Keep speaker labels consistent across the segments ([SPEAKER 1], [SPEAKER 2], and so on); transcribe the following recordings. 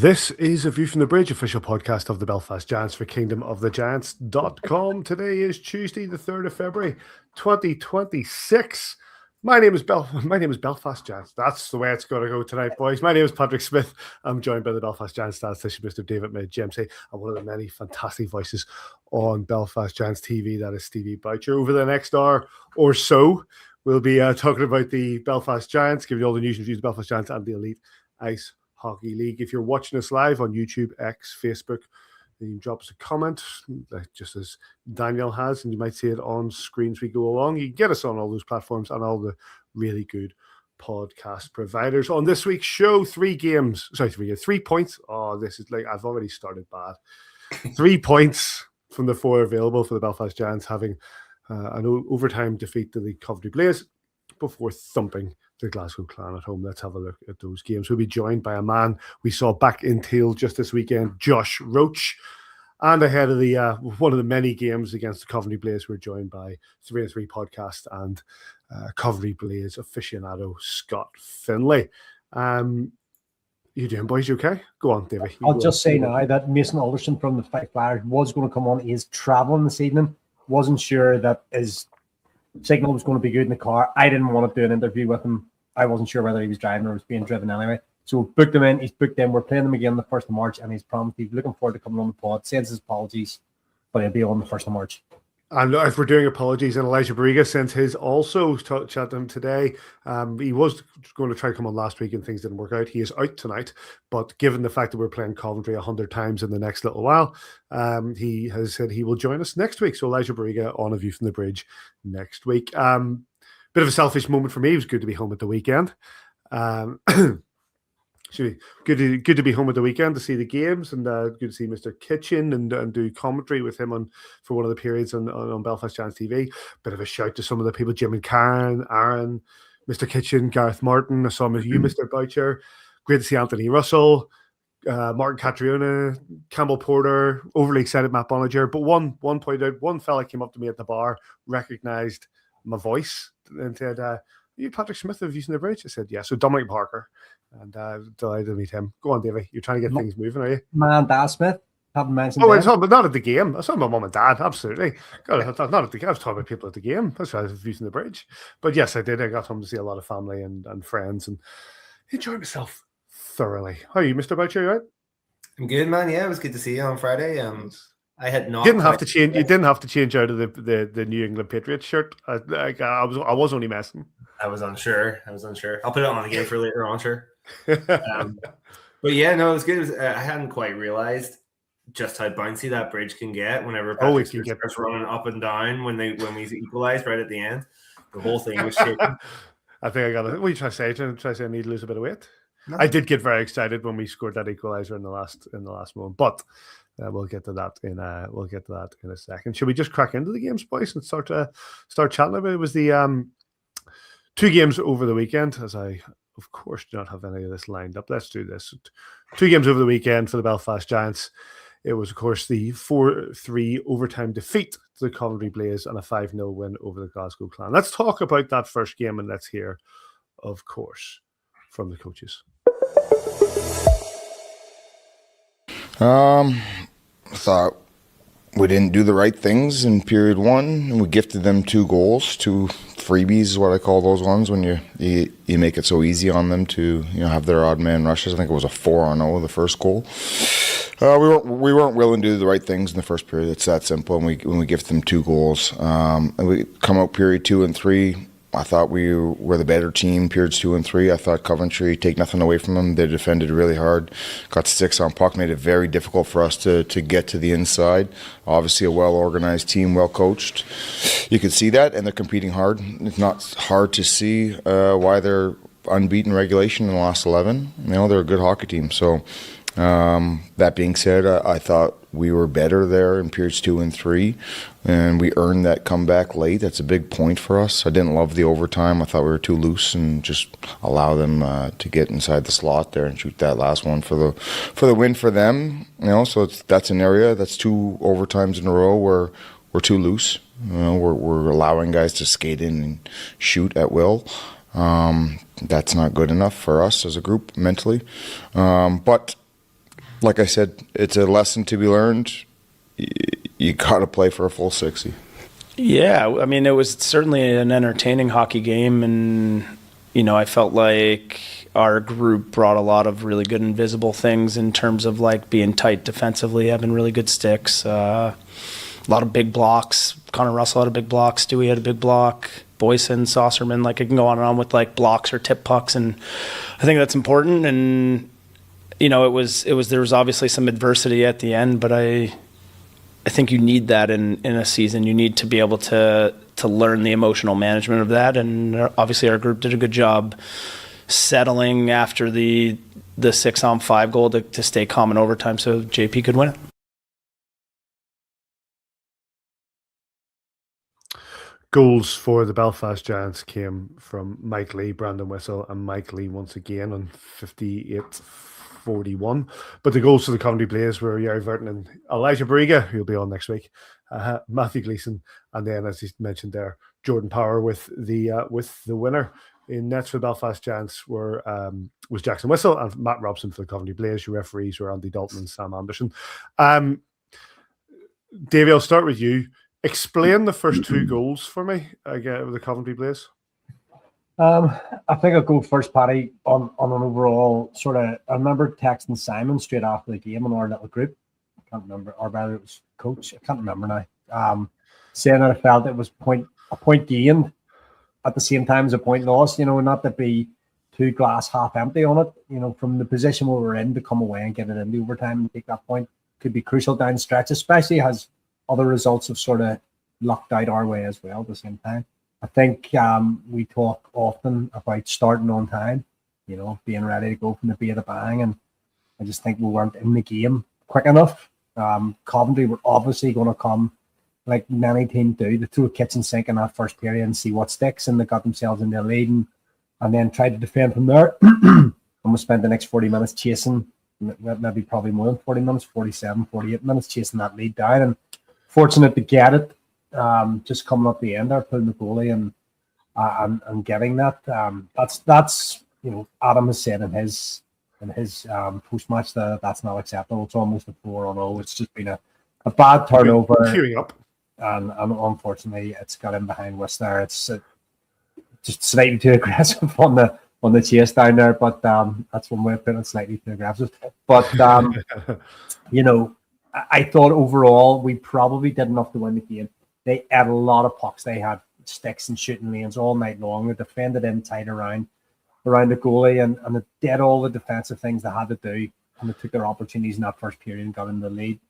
[SPEAKER 1] This is a View from the Bridge, official podcast of the Belfast Giants for kingdomofthegiants.com. Today is Tuesday, the 3rd of February, 2026. My name is Belfast Giants. That's the way it's going to go tonight, boys. My name is Patrick Smith. I'm joined by the Belfast Giants statistician, Mr. David May, GMC, and one of the many fantastic voices on Belfast Giants TV, that is Stevie Boucher. Over the next hour or so, we'll be talking about the Belfast Giants, giving you all the news and views of the Belfast Giants and the Elite Ice Hockey League. If you're watching us live on YouTube, X, Facebook, you can drop us a comment, just as Daniel has, and you might see it on screen as we go along. You can get us on all those platforms and all the really good podcast providers. On this week's show, 3 points. Oh, this is like, I've already started bad. 3 points from the 4 available for the Belfast Giants, having an overtime defeat to the Coventry Blaze before thumping the Glasgow Clan at home. Let's have a look at those games. We'll be joined by a man we saw back in Teal just this weekend, Josh Roach. And ahead of the one of the many games against the Coventry Blaze, we're joined by 3 and 3 podcast and Coventry Blaze aficionado Scott Findlay. You doing, boys? You okay? Go on, Davy.
[SPEAKER 2] I'll just say now that Mason Alderson from the Five Flyers was going to come on. He's traveling this evening. Wasn't sure that his signal was going to be good in the car. I didn't want to do an interview with him. I wasn't sure whether he was driving or was being driven anyway. So we booked him in. He's booked in. We're playing them again the 1st of March, and he's promised he's looking forward to coming on the pod. Sends his apologies, but he'll be on the 1st of March. And
[SPEAKER 1] if we're doing apologies, and Elijah Barriga sent his also to chat to him today. He was going to try to come on last week and things didn't work out. He is out tonight, but given the fact that we're playing Coventry 100 times in the next little while, he has said he will join us next week. So Elijah Barriga on A View from the Bridge next week. Bit of a selfish moment for me. It was good to be home at the weekend. Good to be home at the weekend to see the games, and good to see Mr. Kitchen and do commentary with him for one of the periods on Belfast Giants TV. Bit of a shout to some of the people: Jim and Karen, Aaron, Mr. Kitchen, Gareth Martin. I saw you, Mr. Boucher. Great to see Anthony Russell, Martin Catriona, Campbell Porter. Overly excited Matt Bonniger. But one point out, one fella came up to me at the bar, recognised my voice, and said, "Are you Patrick Smith of Using the Bridge?" I said, "Yeah." So Dominic Parker. And delighted to meet him. Go on, Davey. You're trying to get things moving, are you?
[SPEAKER 2] Man, Dad Smith. Haven't mentioned.
[SPEAKER 1] Oh, but not at the game. I saw my mum and dad. Absolutely. Not at the game. I was talking about people at the game. That's why I was using the bridge. But yes, I did. I got home to see a lot of family and friends and enjoyed myself thoroughly. How are you, Mr. Boucher? You right?
[SPEAKER 3] I'm good, man. Yeah, it was good to see you on Friday. I had not.
[SPEAKER 1] You didn't have to change out of the New England Patriots shirt. I was only messing.
[SPEAKER 3] I was unsure. I'll put it on again for later on, sure. But yeah, no, it was good. I hadn't quite realized just how bouncy that bridge can get whenever Patrick starts running up and down when we equalized right at the end. The whole thing was shaking.
[SPEAKER 1] I think I got it. What are you trying to say? Trying to say I need to lose a bit of weight? No. I did get very excited when we scored that equalizer in the last moment, but we'll get to that in a second. Should we just crack into the games, boys, and start chatting about it? It was the 2 games over the weekend, as I, of course, do not have any of this lined up. Let's do this. 2 games over the weekend for the Belfast Giants. It was, of course, the 4-3 overtime defeat to the Coventry Blaze and a 5-0 win over the Glasgow Clan. Let's talk about that first game, and let's hear, of course, from the coaches.
[SPEAKER 4] I thought we didn't do the right things in period 1, and we gifted them 2 goals, 2 freebies is what I call those ones, when you make it so easy on them to have their odd man rushes. I think it was a 4-0, the first goal. We weren't willing to do the right things in the first period. It's that simple. And when we gift them 2 goals, and we come out period 2 and 3. I thought we were the better team, periods 2 and 3. I thought Coventry, take nothing away from them. They defended really hard, got sticks on puck, made it very difficult for us to get to the inside. Obviously a well-organized team, well-coached. You can see that, and they're competing hard. It's not hard to see why they're unbeaten regulation in the last 11. They're a good hockey team. So that being said, I thought we were better there in periods 2 and 3, and we earned that comeback late. That's a big point for us. I didn't love the overtime. I thought we were too loose and just allow them to get inside the slot there and shoot that last one for the win for them. So that's an area. That's 2 overtimes in a row where we're too loose. We're allowing guys to skate in and shoot at will. That's not good enough for us as a group mentally. But like I said, it's a lesson to be learned. You got to play for a full 60.
[SPEAKER 5] Yeah, I mean, it was certainly an entertaining hockey game, and I felt like our group brought a lot of really good invisible things in terms of like being tight defensively, having really good sticks, a lot of big blocks. Connor Russell had a big block, Stewie had a big block, Boyson, Saucerman, like it can go on and on with like blocks or tip pucks, and I think that's important. And there was obviously some adversity at the end, but I think you need that in a season. You need to be able to learn the emotional management of that, and obviously our group did a good job settling after the 6-on-5 goal to stay calm in overtime so JP could win it.
[SPEAKER 1] Goals for the Belfast Giants came from Mike Lee, Brandon Whistle, and Mike Lee once again on 58-41. But the goals for the Coventry Blaze were Yari Verton and Elijah Bariga, who'll be on next week, Matthew Gleason, and then, as he mentioned there, Jordan Power with the winner. In nets for the Belfast Giants was Jackson Whistle, and Matt Robson for the Coventry Blaze. Your referees were Andy Dalton and Sam Anderson. Davey, I'll start with you. Explain the first two goals for me again with the Coventry Blaze.
[SPEAKER 2] I think I'll go first, Paddy, on an overall sort of. I remember texting Simon straight after the game in our little group. I can't remember, or whether it was coach. I can't remember now. Saying that I felt it was a point gained at the same time as a point lost. Not to be too glass half empty on it. From the position we were in to come away and get it into overtime and take that point could be crucial down the stretch, especially as other results have sort of lucked out our way as well at the same time. I think we talk often about starting on time, being ready to go from the beat of bang, and I just think we weren't in the game quick enough. Coventry were obviously going to come like many teams do, to throw a kitchen sink in that first period and see what sticks, and they got themselves in their lead and then tried to defend from there. And we spent the next 40 minutes chasing, maybe probably more than 40 minutes, 47, 48 minutes chasing that lead down, and fortunate to get it, just coming up the end there, pulling the goalie and getting that. That's Adam has said in his post match that that's not acceptable. It's almost a 4-0. It's just been a bad turnover.
[SPEAKER 1] Queuing up,
[SPEAKER 2] and unfortunately, it's got in behind West there. It's just slightly too aggressive on the chase down there, but that's one way of putting it, slightly too aggressive. But I thought overall we probably did enough to win the game. They had a lot of pucks. They had sticks and shooting lanes all night long. They defended in tight around the goalie, and they did all the defensive things they had to do, and they took their opportunities in that first period and got in the lead.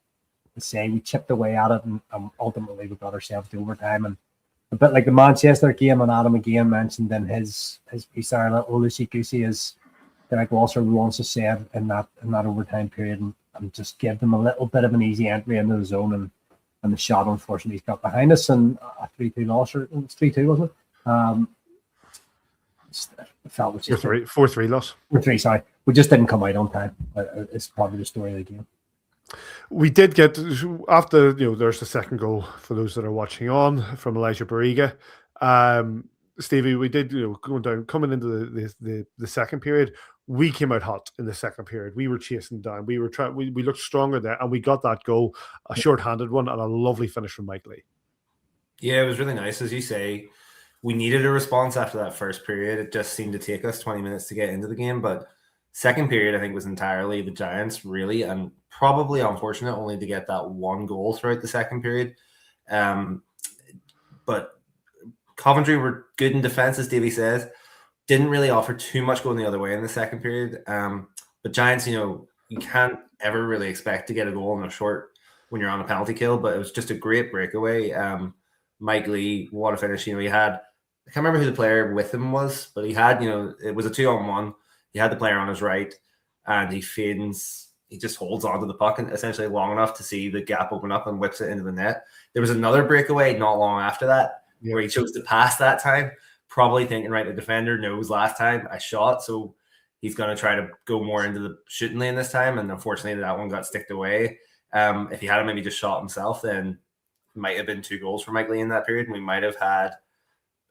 [SPEAKER 2] To say we chipped away at it, and ultimately we got ourselves to overtime. And a bit like the Manchester game, and Adam again mentioned in his piece there, a little loosey-goosey, as like Walter once has said in that overtime period, and just give them a little bit of an easy entry into the zone, and the shot unfortunately got behind us, and a 3-2 loss, or it was 3-2, wasn't it? It felt
[SPEAKER 1] 4-3 loss.
[SPEAKER 2] 4-3, sorry. We just didn't come out on time. It's probably the story of the game.
[SPEAKER 1] We did get after there's the second goal for those that are watching on from Elijah Bariga. Stevie, we did coming into the second period. We came out hot in the second period. We were chasing down. We were trying. We looked stronger there, and we got that goal, a short-handed one, and a lovely finish from Mike Lee.
[SPEAKER 3] Yeah, it was really nice, as you say. We needed a response after that first period. It just seemed to take us 20 minutes to get into the game, but second period I think was entirely the Giants, really, and probably unfortunate only to get that one goal throughout the second period. But Coventry were good in defense, as Davey says. Didn't really offer too much going the other way in the second period. But Giants, you can't ever really expect to get a goal in a short when you're on a penalty kill, but it was just a great breakaway. Mike Lee, what a finish. He had, I can't remember who the player with him was, but he had, it was a 2-on-1. He had the player on his right, and he just holds onto the puck and essentially long enough to see the gap open up and whips it into the net. There was another breakaway not long after that where he chose to pass that time, probably thinking, right, the defender knows last time I shot, so he's going to try to go more into the shooting lane this time, and unfortunately that one got sticked away. If he had maybe just shot himself, then it might have been 2 goals for Mike Lee in that period, and we might have had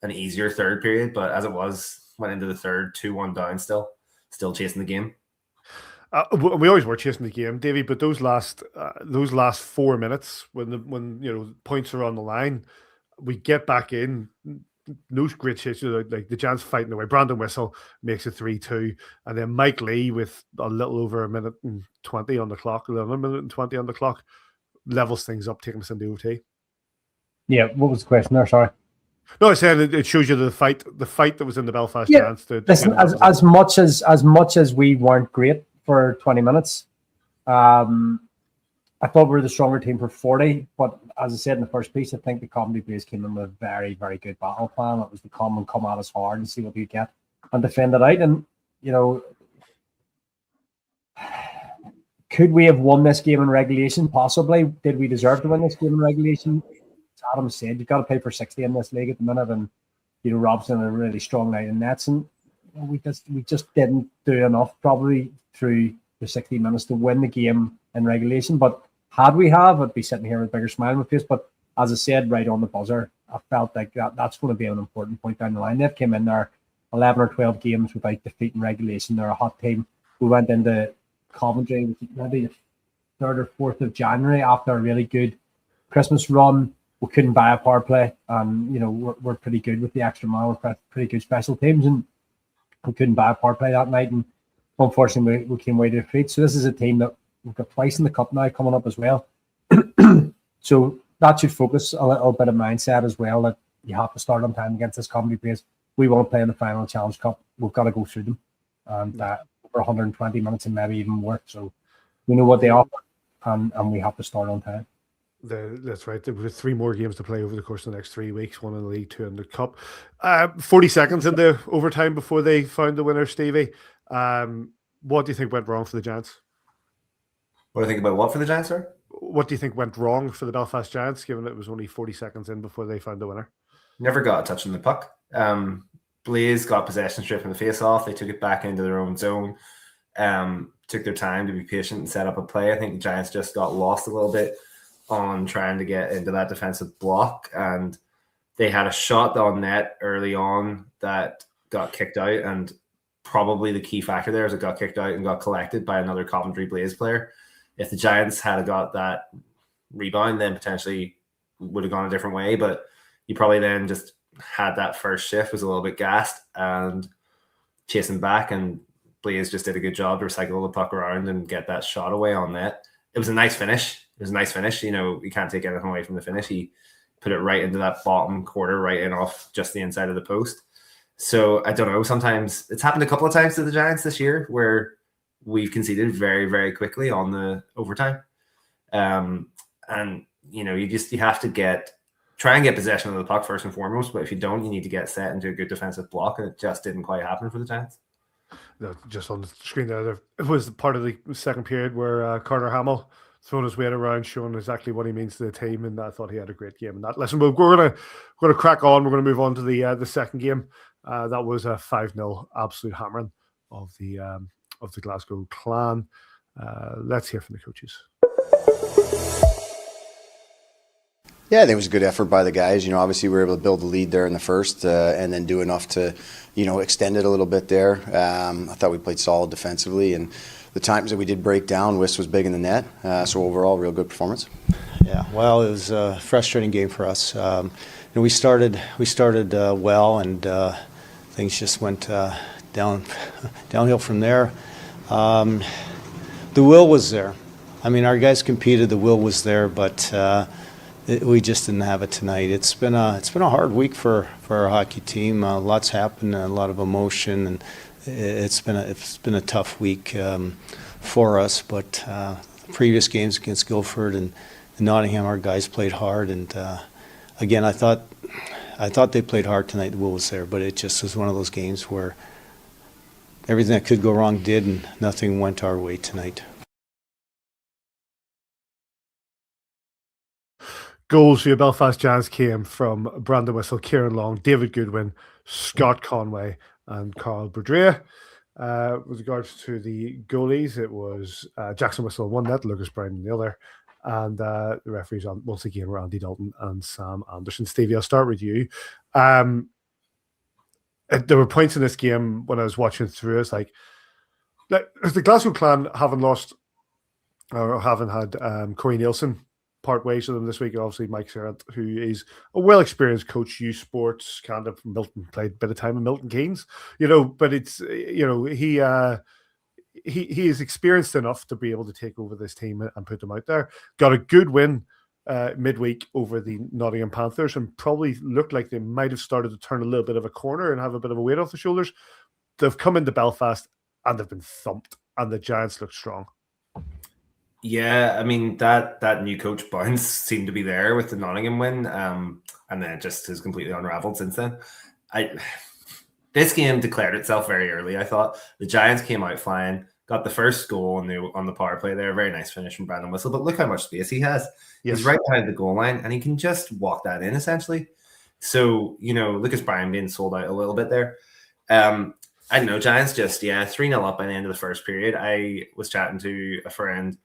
[SPEAKER 3] an easier third period, but as it was, went into the third, 2-1 down still chasing the game.
[SPEAKER 1] We always were chasing the game, Davey, but those last 4 minutes when points are on the line, we get back in. No great shit, like the Giants fighting away. Brandon Whistle makes it 3-2, and then Mike Lee with a little over a minute and 20 on the clock, 11 minute and 20 on the clock, levels things up, taking us into OT.
[SPEAKER 2] Yeah, what was the question there? Sorry.
[SPEAKER 1] No, I said it shows you the fight that was in the Belfast Giants.
[SPEAKER 2] Listen, as much as we weren't great for 20 minutes, I thought we were the stronger team for 40, but as I said in the first piece, I think the Comedy Blaze came in with a very, very good battle plan. It was to come at us hard and see what we get and defend it out. And, could we have won this game in regulation? Possibly. Did we deserve to win this game in regulation? As Adam said, you've got to play for 60 in this league at the minute, and Robson had a really strong night in nets, and we just didn't do enough probably through the 60 minutes to win the game in regulation. But had we I'd be sitting here with a bigger smile on my face. But as I said right on the buzzer, I felt like that's going to be an important point down the line. They've came in there 11 or 12 games without defeat in regulation. They're a hot team. We went into Coventry maybe the 3rd or 4th of January after a really good Christmas run. We couldn't buy a power play, and we're pretty good with the extra mile. We're pretty good special teams, and we couldn't buy a power play that night. And unfortunately, we came away to defeat. So this is a team that we've got twice in the cup now coming up as well. So that should focus a little bit of mindset as well, that you have to start on time against this Comedy Blaze. We won't play in the final Challenge Cup. We've got to go through them, and over 120 minutes and maybe even more. So we know what they offer, and we have to start on time.
[SPEAKER 1] That's right. There were 3 more games to play over the course of the next 3 weeks, 1 in the league, 2 in the cup. 40 seconds into overtime before they found the winner, Stevie. What do you think went wrong for the Giants?
[SPEAKER 3] What do I think about what for the Giants, sir?
[SPEAKER 1] What do you think went wrong for the Belfast Giants, given it was only 40 seconds in before they found the winner?
[SPEAKER 3] Never got a touch on the puck. Blaze got possession straight from the face-off. They took it back into their own zone, took their time to be patient and set up a play. I think the Giants just got lost a little bit on trying to get into that defensive block, and they had a shot on net early on that got kicked out, and probably the key factor there is it got kicked out and got collected by another Coventry Blaze player. If the Giants had got that rebound, then potentially would have gone a different way, but you probably then just had that first shift, was a little bit gassed and chasing back, and Blaze just did a good job to recycle the puck around and get that shot away on net. It was a nice finish. You can't take anything away from the finish. He put it right into that bottom quarter, right in off just the inside of the post. So I don't know. Sometimes it's happened a couple of times to the Giants this year where we've conceded very, very quickly on the overtime. And you have to try and get possession of the puck first and foremost. But if you don't, you need to get set into a good defensive block, and it just didn't quite happen for the Giants.
[SPEAKER 1] No, just on the screen there, it was part of the second period where Carter Hamill throwing his weight around, showing exactly what he means to the team, and I thought he had a great game in that. Listen, we're gonna crack on. We're gonna move on to the second game. That was a 5-0 absolute hammering of the Glasgow Clan. Let's hear from the coaches.
[SPEAKER 6] Yeah, I think it was a good effort by the guys. Obviously we were able to build the lead there in the first, and then do enough to, extend it a little bit there. I thought we played solid defensively, and the times that we did break down, Wist was big in the net. So overall, real good performance.
[SPEAKER 7] Yeah, well, it was a frustrating game for us. We started well, and things just went downhill from there. The will was there. I mean, our guys competed. The will was there, but we just didn't have it tonight. It's been a hard week for our hockey team. Lots happened, a lot of emotion, and it's been a tough week for us. But previous games against Guildford and Nottingham, our guys played hard, and again, I thought they played hard tonight. The will was there, but it just was one of those games where everything that could go wrong did, and nothing went our way tonight.
[SPEAKER 1] Goals for your Belfast Giants came from Brandon Whistle, Kieran Long, David Goodwin, Scott Conway, and Carl Berdrea. With regards to the goalies, it was Jackson Whistle one net, Lucas Brown in the other, and the referees once again were Andy Dalton and Sam Anderson. Stevie, I'll start with you. There were points in this game when I was watching through, it's like, like the Glasgow Clan haven't lost or haven't had Corey Nielsen part ways with them this week. Obviously, Mike Serrant, who is a well-experienced coach, youth sports, kind of Milton, played a bit of time in Milton Keynes, but it's, he is experienced enough to be able to take over this team and put them out there. Got a good win midweek over the Nottingham Panthers and probably looked like they might have started to turn a little bit of a corner and have a bit of a weight off the shoulders. They've come into Belfast and they've been thumped, and the Giants look strong.
[SPEAKER 3] Yeah, I mean, that new coach bounce seemed to be there with the Nottingham win, and then it just has completely unraveled since then. This game declared itself very early, I thought. The Giants came out flying, got the first goal on the power play there. Very nice finish from Brandon Whistle, but look how much space he has. Yes. He's right behind the goal line, and he can just walk that in, essentially. So, Lucas Bryan being sold out a little bit there. I don't know, Giants just, 3-0 up by the end of the first period. I was chatting to a friend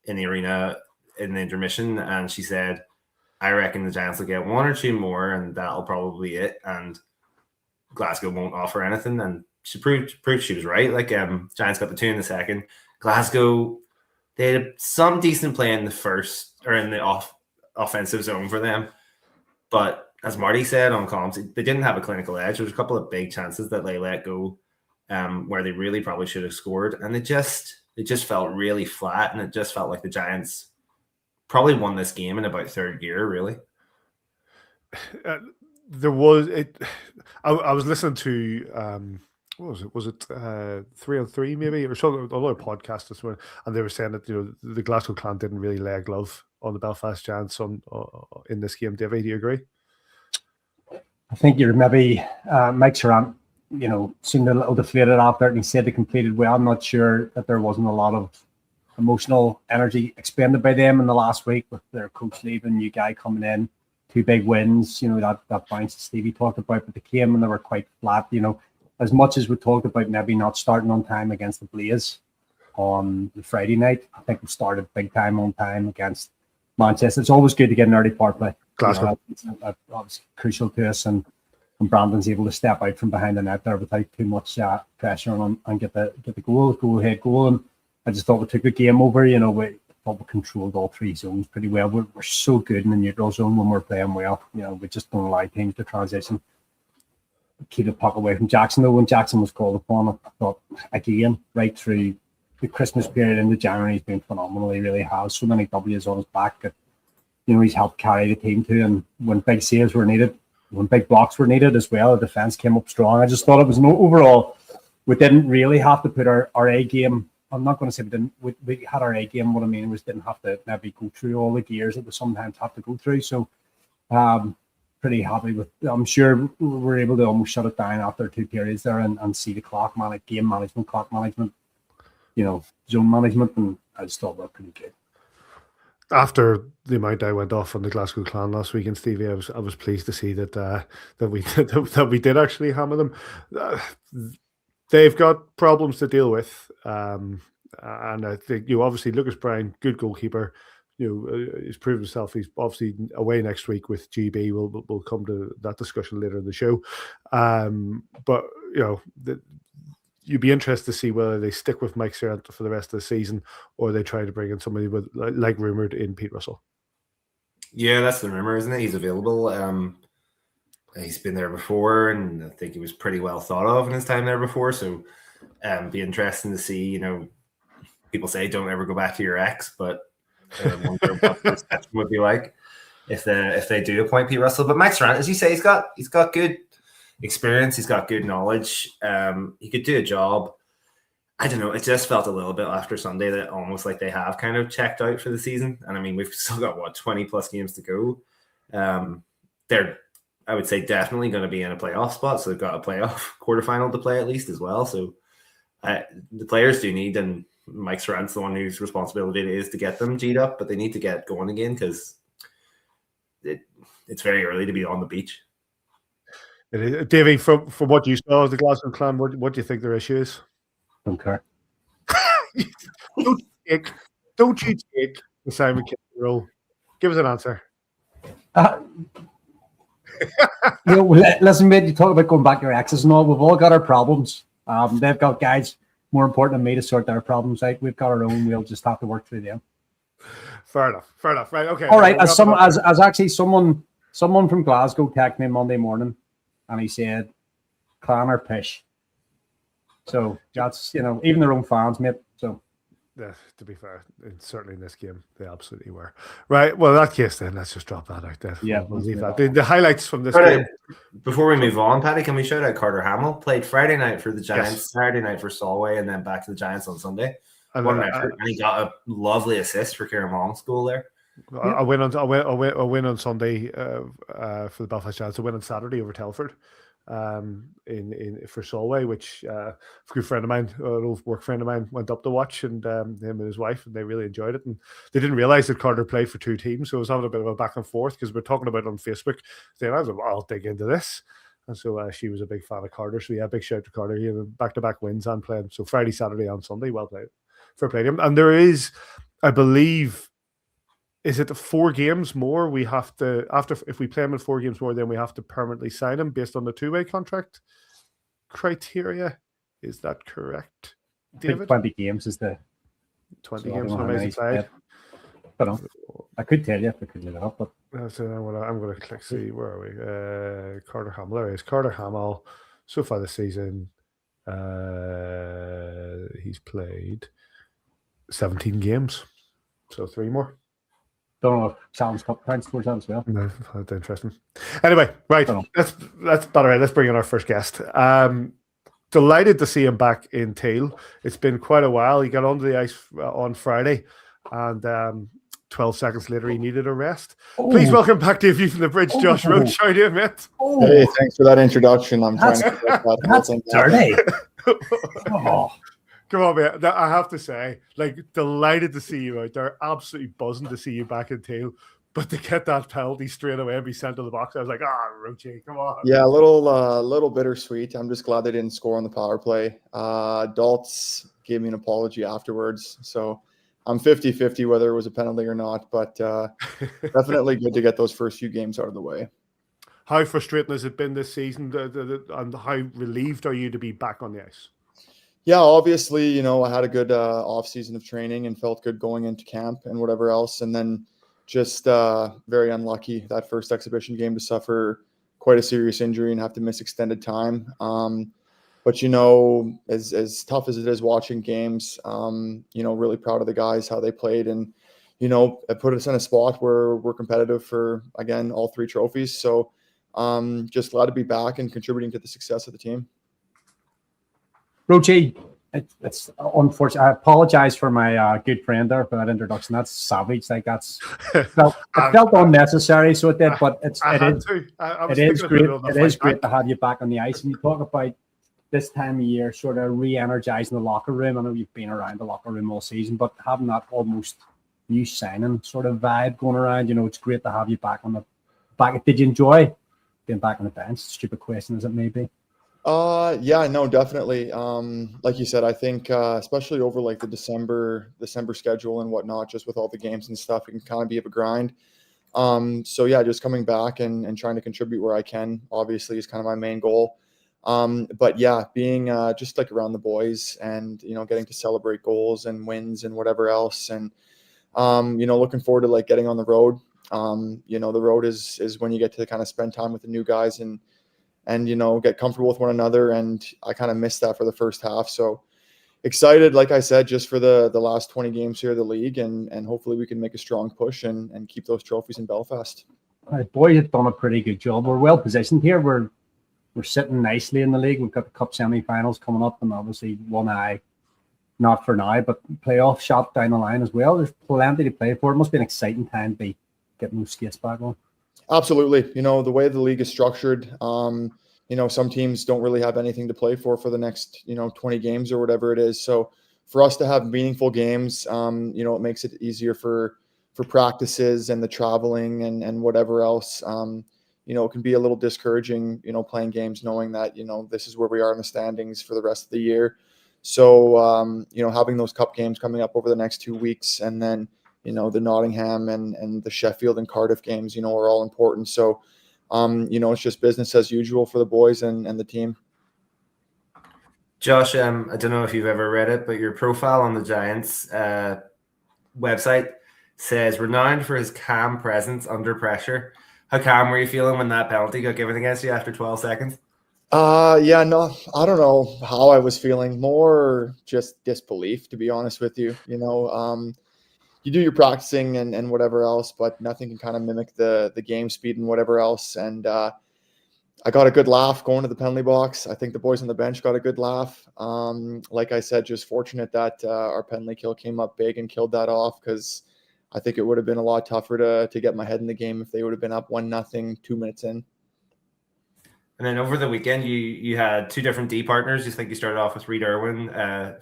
[SPEAKER 3] in the arena in the intermission, and she said, I reckon the Giants will get one or two more, and that'll probably be it, and Glasgow won't offer anything. And she proved she was right. Like, Giants got the 2 in the second. Glasgow, they had some decent play in the first, or in the offensive zone for them, but as Marty said on comms, they didn't have a clinical edge. There was a couple of big chances that they let go, where they really probably should have scored, and it just felt really flat, and it just felt like the Giants probably won this game in about third gear, really.
[SPEAKER 1] There was it. I was listening to what was it? Was it 3 on 3 maybe, or something? Another podcast this morning, and they were saying that the Glasgow Clan didn't really lay a glove on the Belfast Giants in this game. Davy, do you agree?
[SPEAKER 2] I think you're maybe Mike Serrant, seemed a little deflated after it, and he said they completed well. I'm not sure that there wasn't a lot of emotional energy expended by them in the last week with their coach leaving, new guy coming in, 2 big wins, that bounce that Stevie talked about, but they came and they were quite flat. As much as we talked about maybe not starting on time against the Blaze on the Friday night, I think we started big time on time against Manchester. It's always good to get an early power play.
[SPEAKER 1] Glasgow.
[SPEAKER 2] That was crucial to us, and Brandon's able to step out from behind the net there without too much pressure on and get the go ahead goal. And I just thought we took the game over. We thought we controlled all 3 zones pretty well. We're so good in the neutral zone when we're playing well. We just don't allow teams to transition. Keep the puck away from Jackson, though. When Jackson was called upon, I thought, again, right through the Christmas period into January, he's been phenomenal. He really has. So many W's on his back that, he's helped carry the team too. And when big saves were needed, when big blocks were needed as well, the defense came up strong. I just thought it was overall, we didn't really have to put our A game. I'm not going to say we didn't. We had our A game. What I mean was didn't have to maybe go through all the gears that we sometimes have to go through. So, pretty happy with. I'm sure we're able to almost shut it down after 2 periods there and see the clock game management, clock management, zone management, and I just thought we were pretty good.
[SPEAKER 1] After the amount I went off on the Glasgow Clan last weekend, Stevie, I was pleased to see that we did actually hammer them. They've got problems to deal with, and I think obviously Lucas Bryan, good goalkeeper. He's proven himself. He's obviously away next week with GB. We'll come to that discussion later in the show. But you'd be interested to see whether they stick with Mike Serrant for the rest of the season, or they try to bring in somebody with, like rumored, in Pete Russell. Yeah,
[SPEAKER 3] that's the rumor, isn't it? He's available. He's been there before, and I think he was pretty well thought of in his time there before. So, be interesting to see. People say don't ever go back to your ex, but I wonder what the reception would be like if they do appoint Pete Russell. But Mike Serrant, as you say, he's got good experience. He's got good knowledge. He could do a job. I don't know. It just felt a little bit after Sunday that almost like they have kind of checked out for the season. And I mean, we've still got 20 plus games to go. They're, I would say, definitely going to be in a playoff spot. So they've got a playoff quarterfinal to play at least as well. So the players do need, and Mike Serrant's the one whose responsibility it is to get them G'd up, but they need to get going again because it's very early to be on the beach.
[SPEAKER 1] Davey, from what you saw of the Glasgow Clan, what do you think their issue is?
[SPEAKER 2] Don't care.
[SPEAKER 1] Don't you take the Simon Kinsey role? Give us an answer.
[SPEAKER 2] Listen, mate, you talk about going back to your exes and all. We've all got our problems. They've got guys more important than me to sort their problems out. We've got our own. We'll just have to work through them.
[SPEAKER 1] Fair enough. Right. Okay.
[SPEAKER 2] All right. As actually someone from Glasgow texted me Monday morning, and he said, "Clan or pish." So that's even their own fans, mate. So.
[SPEAKER 1] Yeah, to be fair, certainly in this game, they absolutely were. Right. Well, in that case, then let's just drop that out there.
[SPEAKER 2] Yeah,
[SPEAKER 1] we'll leave that. The highlights from this game.
[SPEAKER 3] Before we move on, Paddy, can we shout out Carter Hamill? Played Friday night for the Giants, Saturday night for Solway, and then back to the Giants on Sunday. And he got a lovely assist for Kieran Long's goal there.
[SPEAKER 1] I win on Sunday for the Belfast Giants. I win on Saturday over Telford. In for Solway, which a good friend of mine, an old work friend of mine, went up to watch, and him and his wife, and they really enjoyed it. And they didn't realize that Carter played for two teams, so it was having a bit of a back and forth because we're talking about it on Facebook. Saying, I was like, I'll dig into this, and so she was a big fan of Carter. So yeah, big shout out to Carter. He had back-to-back wins and playing. So Friday, Saturday, and Sunday, well played. Fair play to him. And there is, I believe, is it 4 games more? We have to, if we play him in 4 games more, then we have to permanently sign him based on the 2-way contract criteria. Is that correct, David?
[SPEAKER 2] 20 games is the
[SPEAKER 1] 20 games on Amazing Side.
[SPEAKER 2] But I could tell you if I could look it up. But
[SPEAKER 1] so I'm going to click see where are we? Carter Hamill. There is Carter Hamill. So far this season, he's played 17 games, so 3 more.
[SPEAKER 2] Don't know if Challenge Cup counts towards that as well.
[SPEAKER 1] No, that's interesting. Anyway, right. That's better. Right, let's bring in our first guest. Delighted to see him back in Teal. It's been quite a while. He got onto the ice on Friday, and 12 seconds later, he needed a rest. Please welcome back to you from the bridge, Josh Roach. How are you doing, mate?
[SPEAKER 8] Hey, thanks for that introduction. I'm trying to get that.
[SPEAKER 2] That's dirty.
[SPEAKER 1] Come on, man. I have to say, delighted to see you out there. Absolutely buzzing to see you back in Teal. But to get that penalty straight away and be sent to the box, I was like, Roachy, come on.
[SPEAKER 8] Yeah, a little bittersweet. I'm just glad they didn't score on the power play. Adults gave me an apology afterwards. So I'm 50-50 whether it was a penalty or not. But definitely good to get those first few games out of the way.
[SPEAKER 1] How frustrating has it been this season? And how relieved are you to be back on the ice?
[SPEAKER 8] Yeah, obviously, I had a good off season of training and felt good going into camp and whatever else. And then just very unlucky that first exhibition game to suffer quite a serious injury and have to miss extended time. But, as tough as it is watching games, really proud of the guys, how they played. And, it put us in a spot where we're competitive for, again, all 3 trophies. So just glad to be back and contributing to the success of the team.
[SPEAKER 2] Roachy, it's unfortunate. I apologize for my good friend there for that introduction. That's savage. It felt unnecessary, so it did. But it is great. It is great to have you back on the ice. And you talk about this time of year, sort of re-energizing the locker room. I know you've been around the locker room all season, but having that almost new signing sort of vibe going around, it's great to have you back on the back. Did you enjoy being back on the bench? Stupid question as it may be.
[SPEAKER 8] Yeah, no, definitely. Like you said, I think especially over the December schedule and whatnot, just with all the games and stuff, it can kind of be of a grind. So yeah, just coming back and trying to contribute where I can, obviously, is kind of my main goal. But yeah, being just around the boys and getting to celebrate goals and wins and whatever else, and looking forward to getting on the road. The road is when you get to kind of spend time with the new guys and get comfortable with one another. And I kind of missed that for the first half. So excited, like I said, just for the last 20 games here of the league, and hopefully we can make a strong push and keep those trophies in Belfast.
[SPEAKER 2] Boy, you've done a pretty good job. We're well positioned here. We're sitting nicely in the league. We've got the cup semi-finals coming up, and obviously one eye, not for now, but playoff shot down the line as well. There's plenty to play for. It must be an exciting time to be getting those skates back on.
[SPEAKER 8] Absolutely. The way the league is structured, some teams don't really have anything to play for the next, 20 games or whatever it is. So for us to have meaningful games, it makes it easier for practices and the traveling and whatever else. It can be a little discouraging, playing games knowing that, this is where we are in the standings for the rest of the year. So, having those cup games coming up over the next 2 weeks, and then, the Nottingham and the Sheffield and Cardiff games, are all important. So, it's just business as usual for the boys and the team.
[SPEAKER 3] Josh, I don't know if you've ever read it, but your profile on the Giants website says renowned for his calm presence under pressure. How calm were you feeling when that penalty got given against you after 12 seconds?
[SPEAKER 8] Yeah, no, I don't know how I was feeling. More just disbelief, to be honest with you. You do your practicing and whatever else, but nothing can kind of mimic the game speed and whatever else. And I got a good laugh going to the penalty box. I think the boys on the bench got a good laugh. Like I said, just fortunate that our penalty kill came up big and killed that off, because I think it would have been a lot tougher to get my head in the game if they would have been up 1-0 2 minutes in.
[SPEAKER 3] And then over the weekend, you had two different D partners. You think you started off with Reed Irwin,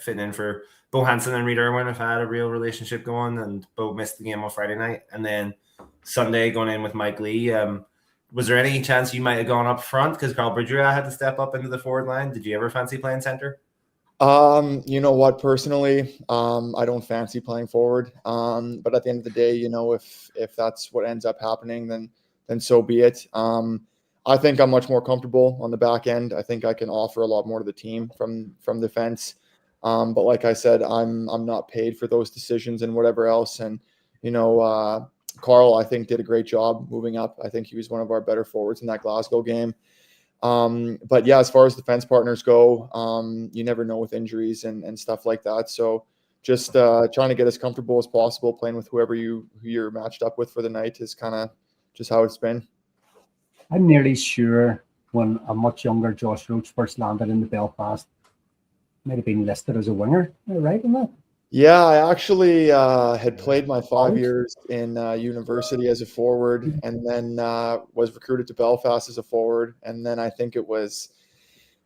[SPEAKER 3] fitting in for Bo Hansen, and Reed Irwin have had a real relationship going, and Bo missed the game on Friday night. And then Sunday going in with Mike Lee. Was there any chance you might have gone up front because Carl Bridger had to step up into the forward line? Did you ever fancy playing center?
[SPEAKER 8] You know what, personally, I don't fancy playing forward. But at the end of the day, if that's what ends up happening, then so be it. I think I'm much more comfortable on the back end. I think I can offer a lot more to the team from defense. But like I said, I'm not paid for those decisions and whatever else. And Carl, I think, did a great job moving up. I think he was one of our better forwards in that Glasgow game. But yeah, as far as defense partners go, you never know with injuries and stuff like that. So just trying to get as comfortable as possible, playing with whoever you're matched up with for the night is kind of just how it's been.
[SPEAKER 2] I'm nearly sure when a much younger Josh Roach first landed in the Belfast, might have been listed as a winger, right in that?
[SPEAKER 8] Yeah, I actually had played my 5 years in university as a forward, and then was recruited to Belfast as a forward. And then I think it was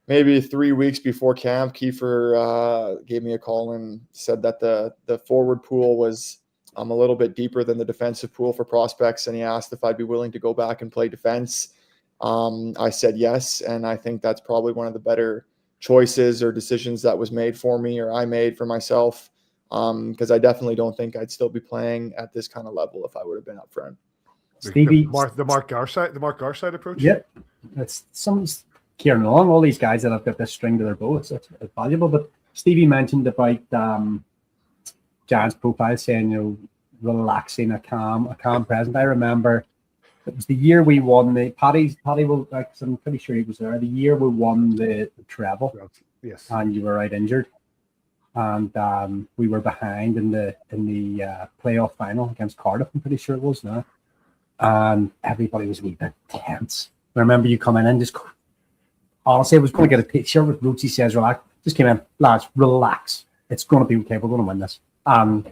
[SPEAKER 8] maybe 3 weeks before camp, Kiefer gave me a call and said that the forward pool was a little bit deeper than the defensive pool for prospects, and he asked if I'd be willing to go back and play defense. I said yes, and I think that's probably one of the better choices or decisions that was made for me, or I made for myself. Because I definitely don't think I'd still be playing at this kind of level if I would have been up front.
[SPEAKER 2] Stevie,
[SPEAKER 1] the Mark Garside approach.
[SPEAKER 2] Yeah, that's someone's carrying along. All these guys that have got this string to their bow, it's valuable. But Stevie mentioned about Giants profile saying relaxing, a calm present. I remember it was the year we won the Paddy will, I'm pretty sure he was there. The year we won the treble,
[SPEAKER 1] yes,
[SPEAKER 2] and you were out injured. And we were behind in the playoff final against Cardiff, I'm pretty sure it was now. And everybody was a wee bit tense. I remember you coming in, just honestly, I was going to get a picture with Roach. He says, relax. Just came in, lads, relax. It's going to be okay. We're going to win this. And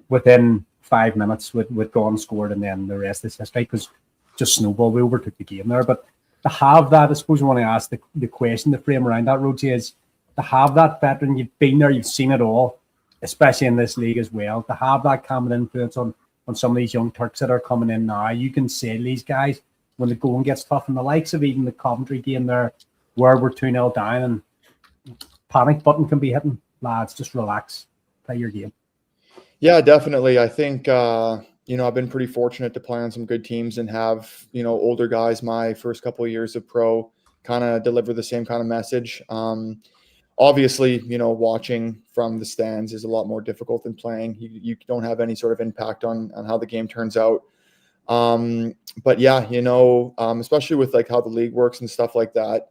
[SPEAKER 2] within 5 minutes, we'd gone, scored, and then the rest is history, because just snowballed. We overtook the game there. But to have that, I suppose I want to ask the question, the frame around that, Roach, is to have that veteran, you've been there, you've seen it all, especially in this league as well, to have that common influence on some of these young Turks that are coming in now. You can say to these guys, when the going gets tough, and the likes of even the Coventry game there, where we're 2-0 down and panic button can be hitting, lads, just relax, play your game.
[SPEAKER 8] Yeah, definitely. I think, I've been pretty fortunate to play on some good teams and have, older guys my first couple of years of pro kind of deliver the same kind of message. Obviously, watching from the stands is a lot more difficult than playing. You don't have any sort of impact on how the game turns out. But yeah, especially with like how the league works and stuff like that,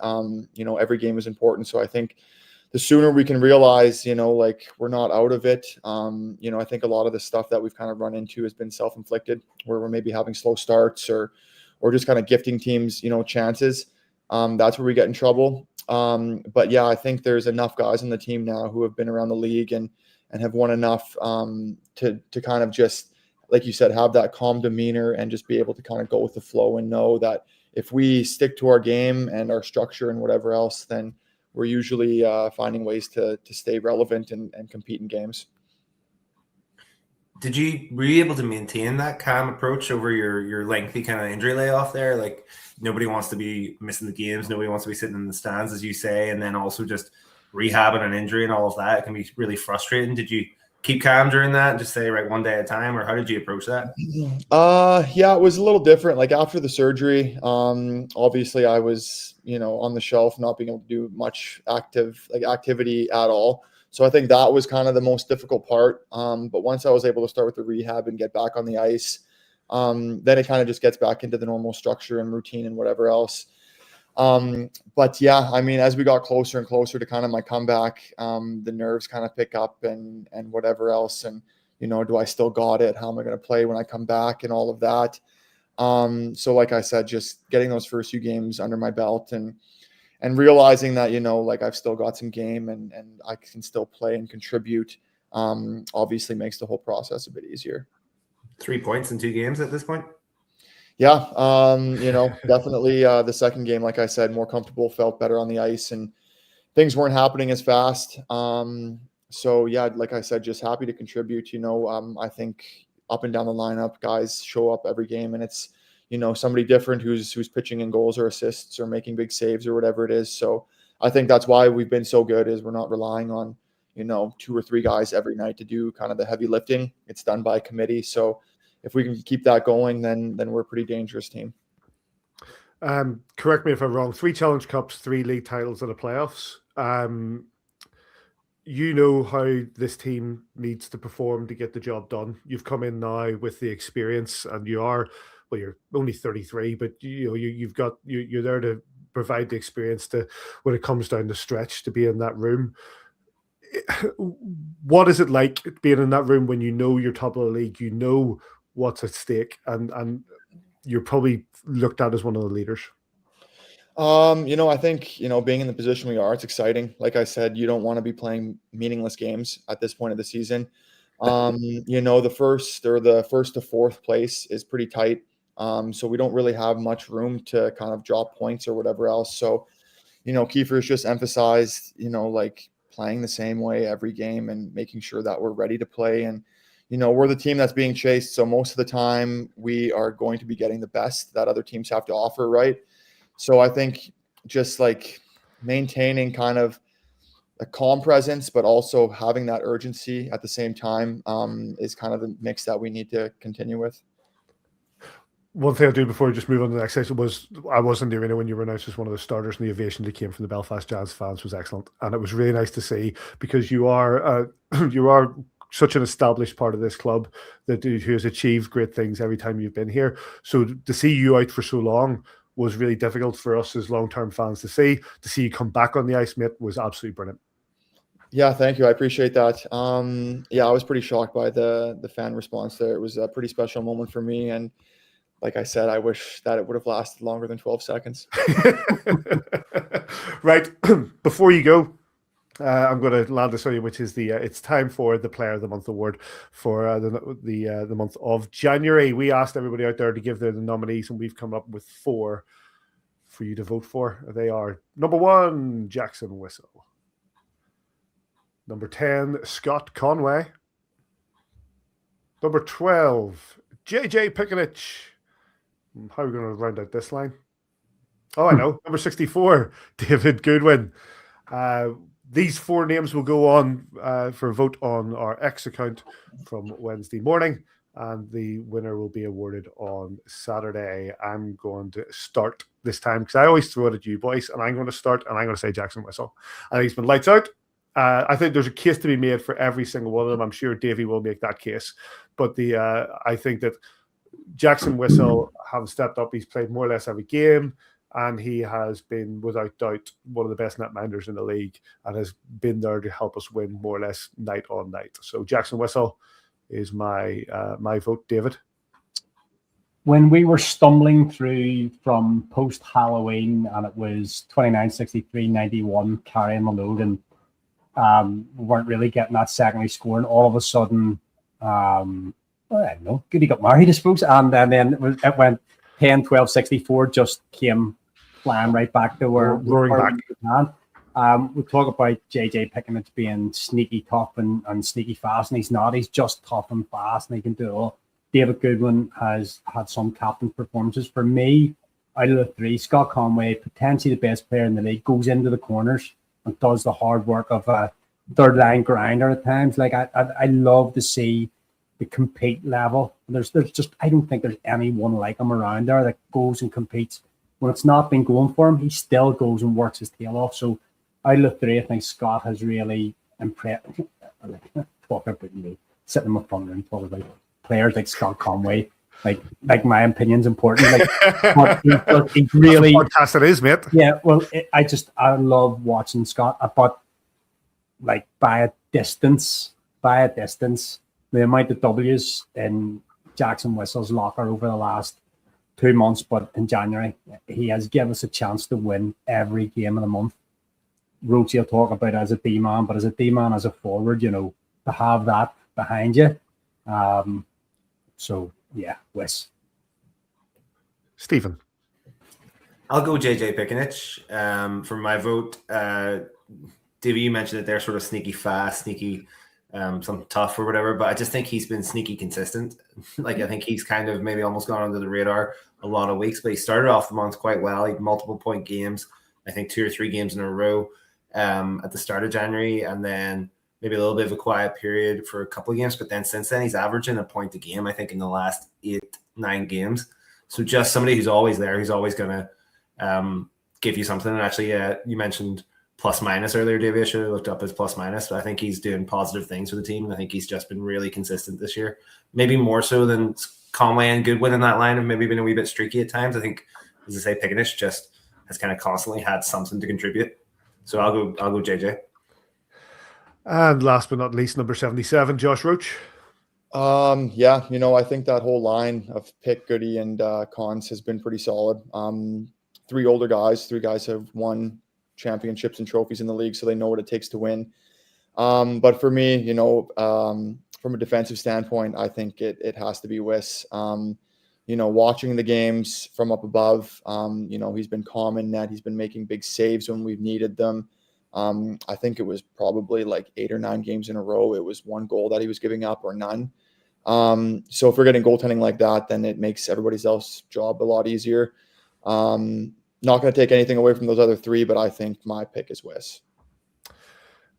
[SPEAKER 8] every game is important. So I think the sooner we can realize, we're not out of it. I think a lot of the stuff that we've kind of run into has been self-inflicted, where we're maybe having slow starts or just kind of gifting teams, chances. That's where we get in trouble. But yeah, I think there's enough guys on the team now who have been around the league and have won enough to kind of just, like you said, have that calm demeanor and just be able to kind of go with the flow and know that if we stick to our game and our structure and whatever else, then we're usually finding ways to stay relevant and compete in games.
[SPEAKER 3] Were you able to maintain that calm approach over your lengthy kind of injury layoff there? Like, nobody wants to be missing the games. Nobody wants to be sitting in the stands, as you say, and then also just rehabbing an injury and all of that. It can be really frustrating. Did you keep calm during that and just say, right, one day at a time, or how did you approach that?
[SPEAKER 8] Yeah, it was a little different. Like after the surgery, obviously I was, on the shelf, not being able to do much activity at all. So I think that was kind of the most difficult part. But once I was able to start with the rehab and get back on the ice, then it kind of just gets back into the normal structure and routine and whatever else. But yeah, I mean, as we got closer and closer to kind of my comeback, the nerves kind of pick up and whatever else. And, do I still got it? How am I going to play when I come back and all of that? So like I said, just getting those first few games under my belt and realizing that, I've still got some game and I can still play and contribute, obviously makes the whole process a bit easier.
[SPEAKER 3] 3 points in 2 games at this point?
[SPEAKER 8] Yeah, definitely the second game, like I said, more comfortable, felt better on the ice, and things weren't happening as fast. So yeah, like I said, just happy to contribute. I think up and down the lineup, guys show up every game, and it's somebody different who's pitching in goals or assists or making big saves or whatever it is. So I think that's why we've been so good, is we're not relying on 2 or 3 guys every night to do kind of the heavy lifting. It's done by committee. So if we can keep that going, then we're a pretty dangerous team.
[SPEAKER 1] Correct me if I'm wrong. 3 Challenge Cups, 3 league titles, and the playoffs. You know how this team needs to perform to get the job done. You've come in now with the experience, and you're only 33, but you're there to provide the experience to, when it comes down the stretch, to be in that room. What is it like being in that room when you're top of the league, what's at stake, and you're probably looked at as one of the leaders?
[SPEAKER 8] I think, being in the position we are, it's exciting. Like I said, you don't want to be playing meaningless games at this point of the season. The first to fourth place is pretty tight. So we don't really have much room to kind of drop points or whatever else. So, Kiefer's just emphasized, playing the same way every game and making sure that we're ready to play. And, we're the team that's being chased. So most of the time we are going to be getting the best that other teams have to offer, right? So I think just maintaining kind of a calm presence, but also having that urgency at the same time is kind of the mix that we need to continue with.
[SPEAKER 1] One thing I'll do before we just move on to the next section was, I was in the arena when you were announced as one of the starters, and the ovation that came from the Belfast Giants fans was excellent. And it was really nice to see, because you are such an established part of this club who has achieved great things every time you've been here. So to see you out for so long was really difficult for us as long-term fans to see. To see you come back on the ice, mate, was absolutely brilliant.
[SPEAKER 8] Yeah, thank you. I appreciate that. I was pretty shocked by the fan response there. It was a pretty special moment for me. And like I said, I wish that it would have lasted longer than 12 seconds.
[SPEAKER 1] Right. Before you go, I'm going to land this on you, which is it's time for the Player of the Month award for the month of January. We asked everybody out there to give their nominees, and we've come up with 4 for you to vote for. They are: number 1, Jackson Whistle; number 10, Scott Conway; number 12, JJ Piconich. How are we going to round out this line? Oh, I know. Number 64, David Goodwin. These 4 names will go on for a vote on our X account from Wednesday morning, and the winner will be awarded on Saturday. I'm going to start this time, because I always throw it at you boys, and I'm going to start, and I'm going to say Jackson Whistle. I think he's been lights out. I think there's a case to be made for every single one of them. I'm sure Davey will make that case. But I think that Jackson Whistle has stepped up. He's played more or less every game, and he has been, without doubt, one of the best netminders in the league, and has been there to help us win more or less night on night. So Jackson Whistle is my vote. David?
[SPEAKER 2] When we were stumbling through from post-Halloween, and it was 29-63-91 carrying the load, and we weren't really getting that secondary score, and all of a sudden, I don't know, Goody got married, I suppose, and then it went 10-12-64, just came flying right back to where
[SPEAKER 1] roaring back.
[SPEAKER 2] We talk about JJ Piconich being sneaky tough and sneaky fast, and he's not. He's just tough and fast, and he can do it all. David Goodwin has had some captain performances. For me, out of the 3, Scott Conway, potentially the best player in the league, goes into the corners and does the hard work of third line grinder at times. Like I love to see the compete level. There's just, I don't think there's anyone like him around there that goes and competes. When it's not been going for him, he still goes and works his tail off. So out of the three, I think Scott has really impressed. Talk about me sitting in my front room talking about players like Scott Conway. Like my opinion's important. But he really
[SPEAKER 1] podcast it is, mate.
[SPEAKER 2] Yeah, well, I love watching Scott. But like by a distance, the amount of W's in Jackson Whistle's locker over the last 2 months, but in January, he has given us a chance to win every game of the month. Roach, you'll talk about as a D-man, but as a D-man, as a forward, to have that behind you. So, yeah, Wes.
[SPEAKER 1] Stephen.
[SPEAKER 3] I'll go JJ Pikanich for my vote. Davey, you mentioned that they're sort of sneaky fast, sneaky some tough or whatever, but I just think he's been sneaky consistent. I think he's kind of maybe almost gone under the radar a lot of weeks, but he started off the month quite well. He had multiple point games, I think 2 or 3 games in a row at the start of January, and then maybe a little bit of a quiet period for a couple of games, but then since then he's averaging a point a game, I think, in the last 8-9 games. So just somebody who's always there, he's always going to give you something. And actually, you mentioned plus minus earlier, Davey. I should have looked up his plus minus, but I think he's doing positive things for the team. I think he's just been really consistent this year, maybe more so than Conway and Goodwin in that line have maybe been a wee bit streaky at times. I think, as I say, Pikanich just has kind of constantly had something to contribute. So I'll go JJ.
[SPEAKER 1] And last but not least, number 77, Josh Roach.
[SPEAKER 8] Yeah, I think that whole line of Pick, Goody, and Cons has been pretty solid. 3 older guys, 3 guys have won championships and trophies in the league, so they know what it takes to win. But for me, from a defensive standpoint, I think it has to be Wiss. Watching the games from up above, he's been calm in net. He's been making big saves when we've needed them. I think it was probably like 8 or 9 games in a row. It was 1 goal that he was giving up or none. So if we're getting goaltending like that, then it makes everybody else's job a lot easier. Not going to take anything away from those other 3, but I think my pick is Wiss.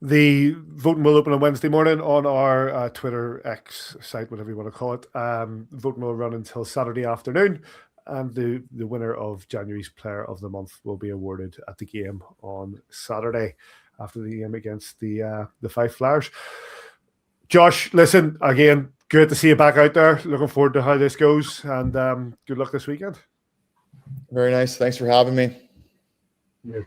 [SPEAKER 1] The voting will open on Wednesday morning on our Twitter X site, whatever you want to call it. Voting will run until Saturday afternoon, and the winner of January's Player of the Month will be awarded at the game on Saturday after the game against the Fife Flyers. Josh, listen, again, great to see you back out there. Looking forward to how this goes, and good luck this weekend.
[SPEAKER 8] Very nice. Thanks for having me.
[SPEAKER 1] Yeah.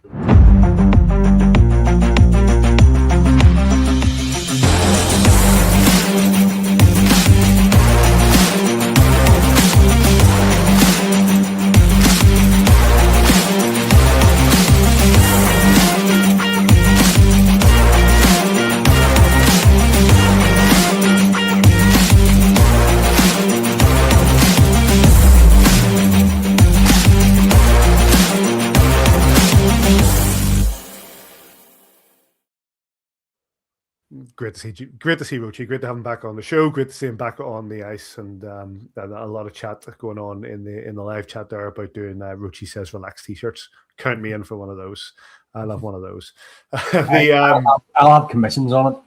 [SPEAKER 1] Great to see Roachy. Great to have him back on the show. Great to see him back on the ice, and a lot of chat going on in the live chat there about doing Roachy Says Relax t-shirts. Count me in for one of those. I love one of those.
[SPEAKER 2] I'll have commissions on it.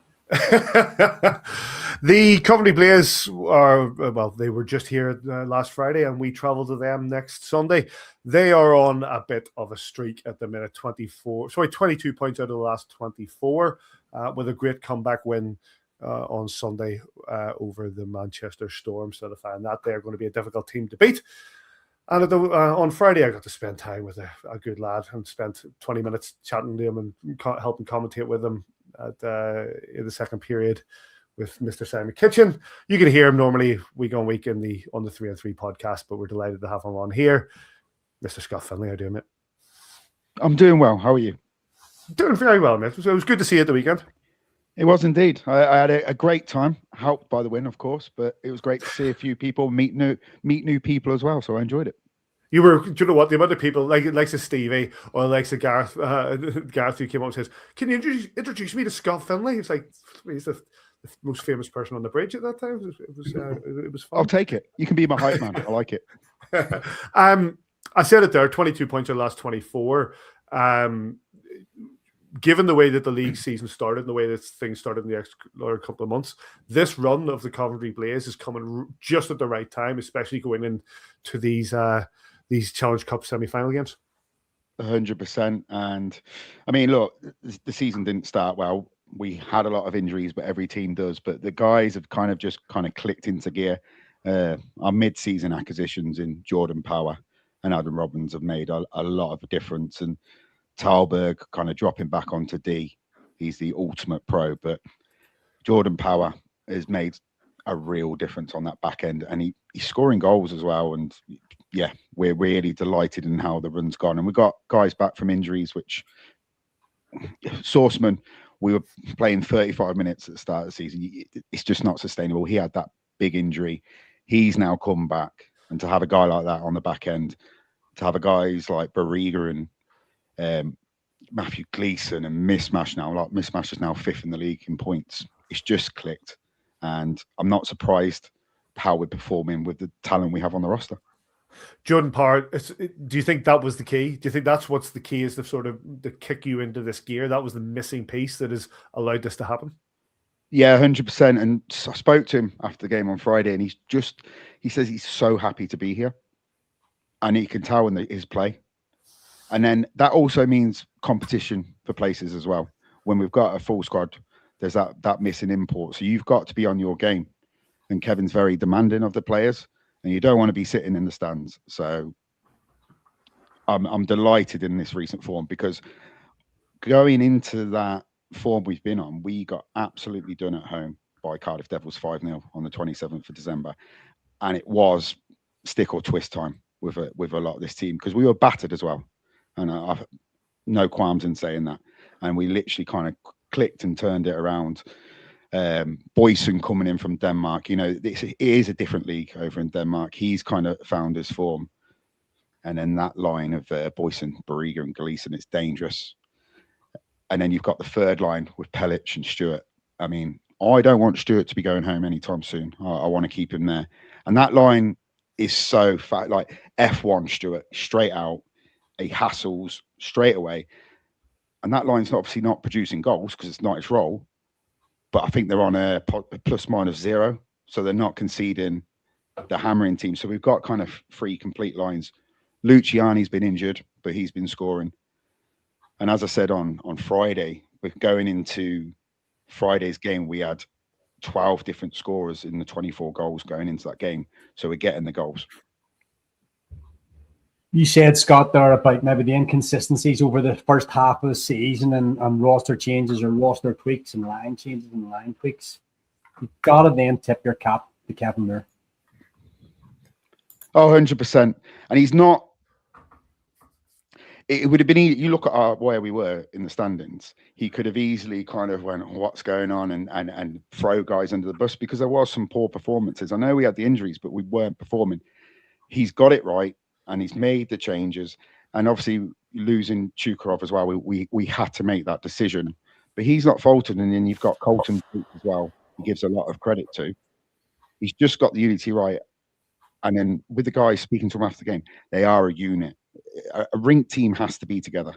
[SPEAKER 1] The Coventry Blaze they were just here last Friday, and we travel to them next Sunday. They are on a bit of a streak at the minute, 22 points out of the last 24, with a great comeback win on Sunday over the Manchester Storm. So I find that they're going to be a difficult team to beat. And on Friday, I got to spend time with a good lad and spent 20 minutes chatting to him and helping commentate with him in the second period with Mr. Simon Kitchen. You can hear him normally week on week on the 3 and 3 podcast, but we're delighted to have him on here. Mr. Scott Findlay, how are you doing, mate?
[SPEAKER 9] I'm doing well. How are you?
[SPEAKER 1] Doing very well, mate. It was good to see you at the weekend.
[SPEAKER 9] It was indeed. I had a great time, helped by the win, of course, but it was great to see a few people, meet new people as well, so I enjoyed it.
[SPEAKER 1] Do you know what? The amount of people, like Stevie or like Gareth, Gareth who came up and says, "Can you introduce me to Scott Findlay?" It's like, he's the most famous person on the bridge at that time. It was fun.
[SPEAKER 9] I'll take it. You can be my hype man. I like it.
[SPEAKER 1] I said it there, 22 points in the last 24. given the way that the league season started and the way that things started in the next couple of months, this run of the Coventry Blaze is coming just at the right time, especially going into these Challenge Cup semi-final games.
[SPEAKER 9] 100%. And I mean, look, the season didn't start well. We had a lot of injuries, but every team does. But the guys have kind of clicked into gear. Our mid-season acquisitions in Jordan Power and Adam Robbins have made a lot of difference. And Talberg kind of dropping back onto D. He's the ultimate pro, but Jordan Power has made a real difference on that back end, and he's scoring goals as well. And yeah, we're really delighted in how the run's gone. And we got guys back from injuries, which Sourceman, we were playing 35 minutes at the start of the season. It's just not sustainable. He had that big injury. He's now come back, and to have a guy like that on the back end, to have a guys like Barriga and Matthew Gleeson and Mismash now, like Mismash is now 5th in the league in points. It's just clicked, and I'm not surprised how we're performing with the talent we have on the roster.
[SPEAKER 1] Jordan Power, do you think that was the key? Do you think that's what's the key, is the sort of the kick you into this gear? That was the missing piece that has allowed this to happen?
[SPEAKER 9] Yeah, 100%. And I spoke to him after the game on Friday, and he says he's so happy to be here, and he can tell in his play. And then that also means competition for places as well. When we've got a full squad, there's that missing import. So you've got to be on your game. And Kevin's very demanding of the players, and you don't want to be sitting in the stands. So I'm delighted in this recent form, because going into that form we've been on, we got absolutely done at home by Cardiff Devils 5-0 on the 27th of December. And it was stick or twist time with a lot of this team, because we were battered as well. And I've no qualms in saying that. And we literally kind of clicked and turned it around. Boyson coming in from Denmark, it is a different league over in Denmark. He's kind of found his form. And then that line of Boyson, Barriga and Gleeson, it's dangerous. And then you've got the third line with Pellich and Stewart. I mean, I don't want Stewart to be going home anytime soon. I want to keep him there. And that line is so fat, like F1 Stewart, straight out. He hassles straight away. And that line's obviously not producing goals because it's not its role. But I think they're on a ±0. So they're not conceding the hammering team. So we've got kind of 3 complete lines. Luciani's been injured, but he's been scoring. And as I said on Friday, we're going into Friday's game, we had 12 different scorers in the 24 goals going into that game. So we're getting the goals.
[SPEAKER 2] You said, Scott, there about maybe the inconsistencies over the first half of the season and roster changes or roster tweaks and line changes and line tweaks. You've got to then tip your cap to Kevin there.
[SPEAKER 9] Oh, 100%. And he's not. It would have been easy. You look at where we were in the standings. He could have easily kind of went, what's going on, and throw guys under the bus, because there was some poor performances. I know we had the injuries, but we weren't performing. He's got it right. And he's made the changes, and obviously losing Chukarov as well. We had to make that decision, but he's not faltered. And then you've got Colton as well. He gives a lot of credit to. He's just got the unity right. And then with the guys speaking to him after the game, they are a unit. A rink team has to be together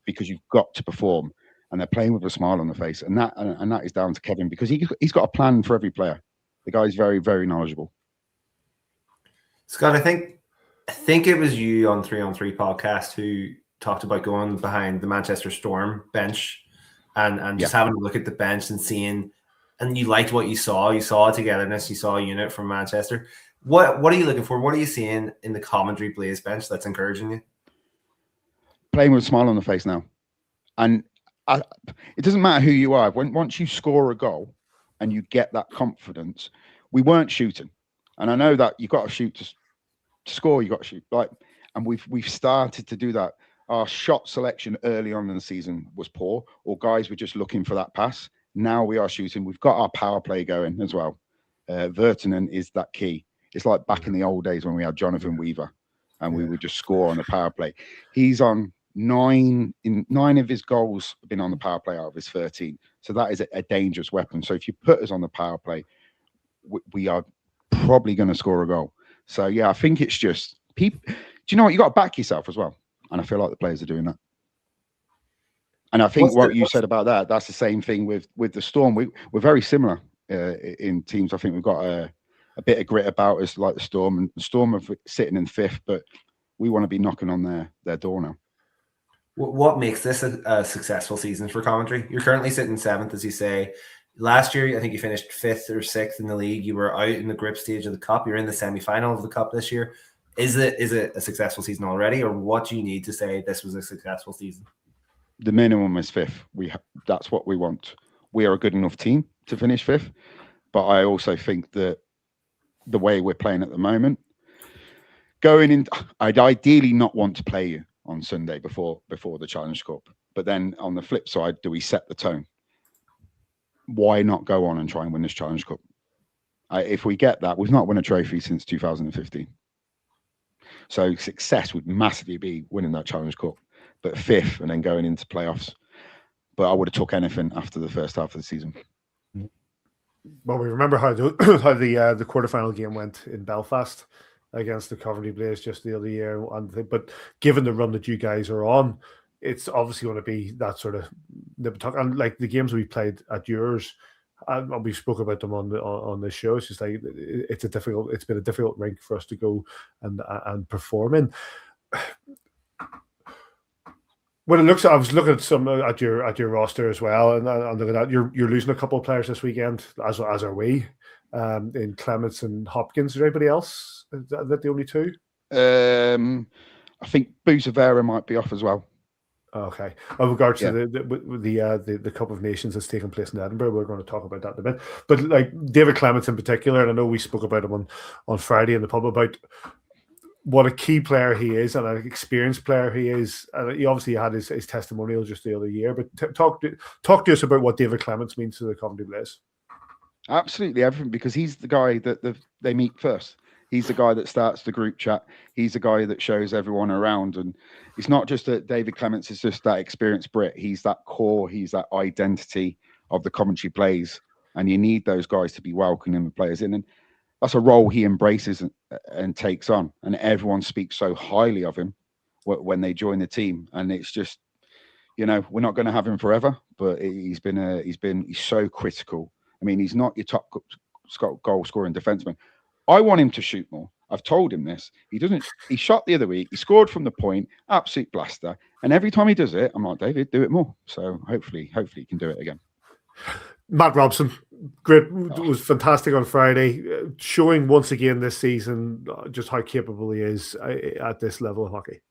[SPEAKER 9] because you've got to perform. And they're playing with a smile on the face, and that is down to Kevin, because he's got a plan for every player. The guy's very, very knowledgeable.
[SPEAKER 3] Scott, I think it was you on 3on3 podcast who talked about going behind the Manchester Storm bench and just having a look at the bench and seeing, and you liked what you saw. You saw togetherness. You saw a unit from Manchester. What are you looking for? What are you seeing in the Coventry Blaze bench that's encouraging you?
[SPEAKER 9] Playing with a smile on the face now. And it doesn't matter who you are. Once you score a goal and you get that confidence, we weren't shooting. And I know that you've got to shoot to score. You've got to shoot. And we've started to do that. Our shot selection early on in the season was poor, or guys were just looking for that pass. Now we are shooting. We've got our power play going as well. Vertinen is that key. It's like back in the old days when we had Jonathan Weaver and we would just score on the power play. He's on 9 of his goals have been on the power play out of his 13. So that is a dangerous weapon. So if you put us on the power play, we are probably going to score a goal. So yeah, I think it's just people. Do you know what? You got to back yourself as well, and I feel like the players are doing that. And I think what you said about that's the same thing with the Storm. We're very similar in teams. I think we've got a bit of grit about us like the Storm, and the Storm are sitting in 5th, but we want to be knocking on their door now.
[SPEAKER 3] What makes this a successful season for Commentary? You're currently sitting 7th, as you say. Last year, I think you finished 5th or 6th in the league. You were out in the group stage of the Cup. You're in the semi-final of the Cup this year. Is it a successful season already, or what do you need to say this was a successful season?
[SPEAKER 9] The minimum is 5th. That's what we want. We are a good enough team to finish 5th, but I also think that the way we're playing at the moment, going in, I'd ideally not want to play you on Sunday before the Challenge Cup. But then on the flip side, do we set the tone? Why not go on and try and win this Challenge Cup? If we get that, we've not won a trophy since 2015. So success would massively be winning that Challenge Cup, but 5th and then going into playoffs. But I would have took anything after the first half of the season.
[SPEAKER 1] Well, we remember how the quarterfinal game went in Belfast against the Coventry Blaze just the other year. But given the run that you guys are on, it's obviously going to be that sort of and like the games we played at yours, and we spoke about them on this show. It's just like it's been a difficult rink for us to go and perform in. When it looks, I was looking at some at your roster as well, and I'm looking at you're losing a couple of players this weekend, as are we, in Clements and Hopkins. Is there anybody else? Is that the only two?
[SPEAKER 9] I think Busavera might be off as well.
[SPEAKER 1] Okay. In regards to the Cup of Nations that's taking place in Edinburgh, we're going to talk about that in a bit. But like David Clements in particular, and I know we spoke about him on Friday in the pub about what a key player he is and an experienced player he is. And he obviously had his testimonial just the other year. But talk to us about what David Clements means to the Coventry Blaze.
[SPEAKER 9] Absolutely everything, because he's the guy that they meet first. He's the guy that starts the group chat. He's the guy that shows everyone around. And it's not just that David Clements is just that experienced Brit. He's that core. He's that identity of the Coventry Blaze. And you need those guys to be welcoming the players in. And that's a role he embraces and takes on. And everyone speaks so highly of him when they join the team. And it's just, we're not going to have him forever, but he's so critical. I mean, he's not your top goal scoring defenseman. I want him to shoot more. I've told him this. He doesn't. He shot the other week. He scored from the point. Absolute blaster. And every time he does it, I'm like, David, do it more. So hopefully he can do it again.
[SPEAKER 1] Matt Robson, great. It was fantastic on Friday, showing once again this season just how capable he is at this level of hockey.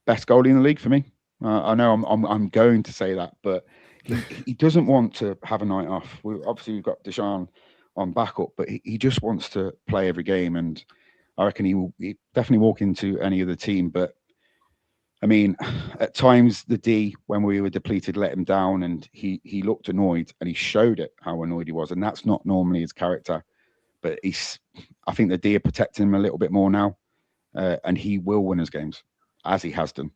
[SPEAKER 1] Best
[SPEAKER 9] goalie in the league for me. I know I'm going to say that, but he doesn't want to have a night off. We've got Deshaun on backup, but he just wants to play every game, and I reckon he will definitely walk into any other team. But I mean, at times the D, when we were depleted, let him down, and he looked annoyed, and he showed it how annoyed he was, and that's not normally his character. But I think the D are protecting him a little bit more now, and he will win his games as he has done.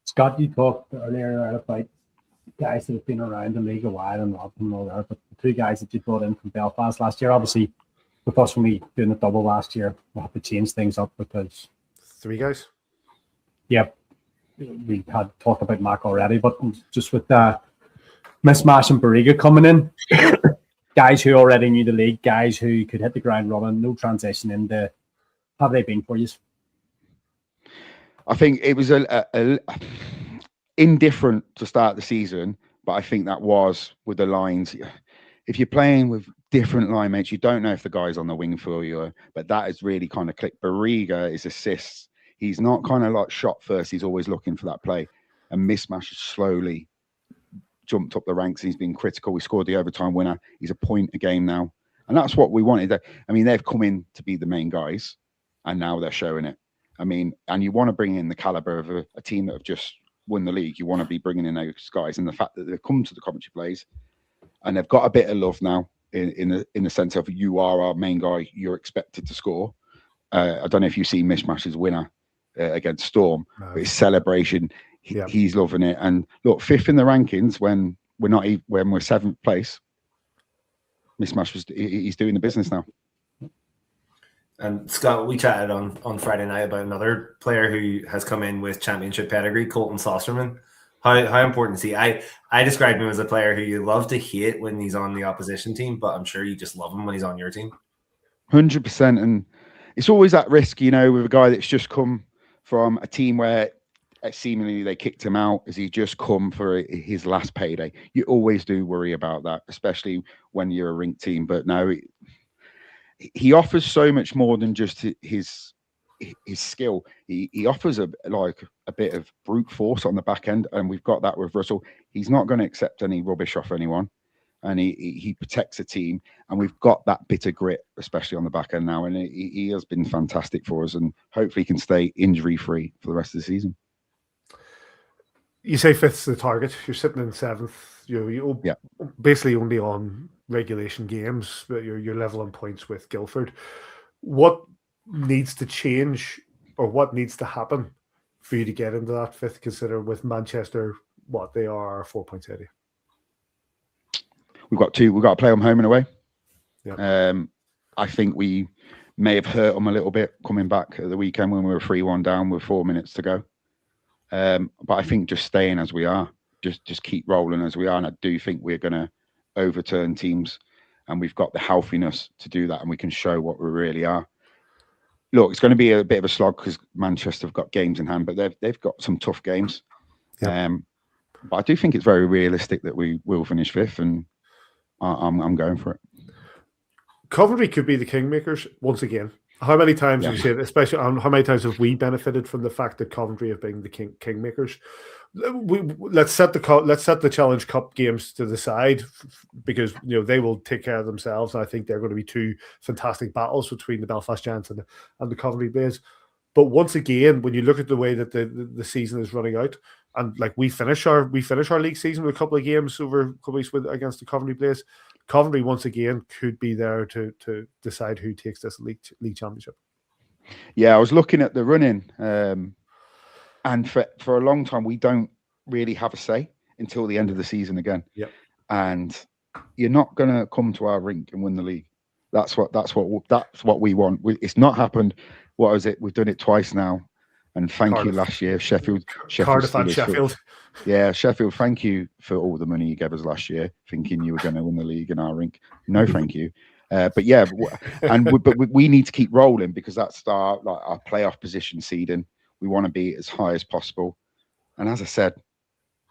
[SPEAKER 2] Scott, you talked earlier about guys that have been around the league a while and all that, but the two guys that you brought in from Belfast last year, obviously with us when we doing the double last year, we'll have to change things up because
[SPEAKER 1] 3 guys.
[SPEAKER 2] Yeah, we had talked about Mac already, but just with Mismash and Barriga coming in, guys who already knew the league, guys who could hit the ground running, no transition into. How have they been for you?
[SPEAKER 9] I think it was a indifferent to start the season, but I think that was with the lines. If you're playing with different line mates, you don't know if the guy's on the wing for you, but that has really kind of clicked. Barriga is assists. He's not kind of like shot first. He's always looking for that play. And Mismash has slowly jumped up the ranks. He's been critical. We scored the overtime winner. He's a point a game now. And that's what we wanted. I mean, they've come in to be the main guys, and now they're showing it. I mean, and you want to bring in the caliber of a team that have just won the league. You want to be bringing in those guys. And the fact that they've come to the Coventry Blaze and they've got a bit of love now in the sense of you are our main guy. You're expected to score. I don't know if you've seen Mishmash's winner against Storm, but his celebration, he's loving it. And look, 5th in the rankings when we're 7th place. Mismash he's doing the business now.
[SPEAKER 3] And Scott, we chatted on Friday night about another player who has come in with championship pedigree, Colton Saucerman. How important is he? I described him as a player who you love to hate when he's on the opposition team, but I'm sure you just love him when he's on your team.
[SPEAKER 9] 100%. And it's always that risk, you know, with a guy that's just come from a team where seemingly they kicked him out as he just come for his last payday. You always do worry about that, especially when you're a rink team. But no, he offers so much more than just his skill. He offers a bit of brute force on the back end, and we've got that with Russell. He's not going to accept any rubbish off anyone, and he protects the team, and we've got that bit of grit, especially on the back end now, and he has been fantastic for us, and hopefully he can stay injury free for the rest of the season.
[SPEAKER 1] You say fifth's the target. You're sitting in seventh. You're basically only on regulation games, but you're level on points with Guildford. What needs to change, or what needs to happen for you to get into that fifth? Consider with Manchester, what they are 4 points ahead of you.
[SPEAKER 9] We've got to play them home and away.
[SPEAKER 1] Yeah.
[SPEAKER 9] I think we may have hurt them a little bit coming back at the weekend when we were 3-1 down with 4 minutes to go. But I think just staying as we are, just keep rolling as we are, and I do think we're going to overturn teams, and we've got the healthiness to do that, and we can show what we really are. Look, it's going to be a bit of a slog because Manchester have got games in hand, but they've got some tough games.
[SPEAKER 1] Yeah.
[SPEAKER 9] But I do think it's very realistic that we will finish fifth, and I'm going for it.
[SPEAKER 1] Coventry could be the kingmakers once again. How many times have you said, especially how many times have we benefited from the fact that Coventry have been the kingmakers? Let's set the Challenge Cup games to the side, because they will take care of themselves, and I think they're going to be two fantastic battles between the Belfast Giants and the Coventry Blaze. But once again, when you look at the way that the season is running out, and like we finish our league season with a couple of games over a couple of weeks against the Coventry Blaze, Coventry once again could be there to decide who takes this league championship.
[SPEAKER 9] Yeah, I was looking at the running, and for a long time we don't really have a say until the end of the season again.
[SPEAKER 1] Yep.
[SPEAKER 9] And you're not going to come to our rink and win the league. That's what we want. It's not happened. What was it? We've done it twice now. And thank you last year, Sheffield.
[SPEAKER 1] Cardiff and Sheffield.
[SPEAKER 9] Yeah, Sheffield, thank you for all the money you gave us last year, thinking you were going to win the league in our rink. No, thank you. But we need to keep rolling, because that's our playoff position seeding. We want to be as high as possible. And as I said,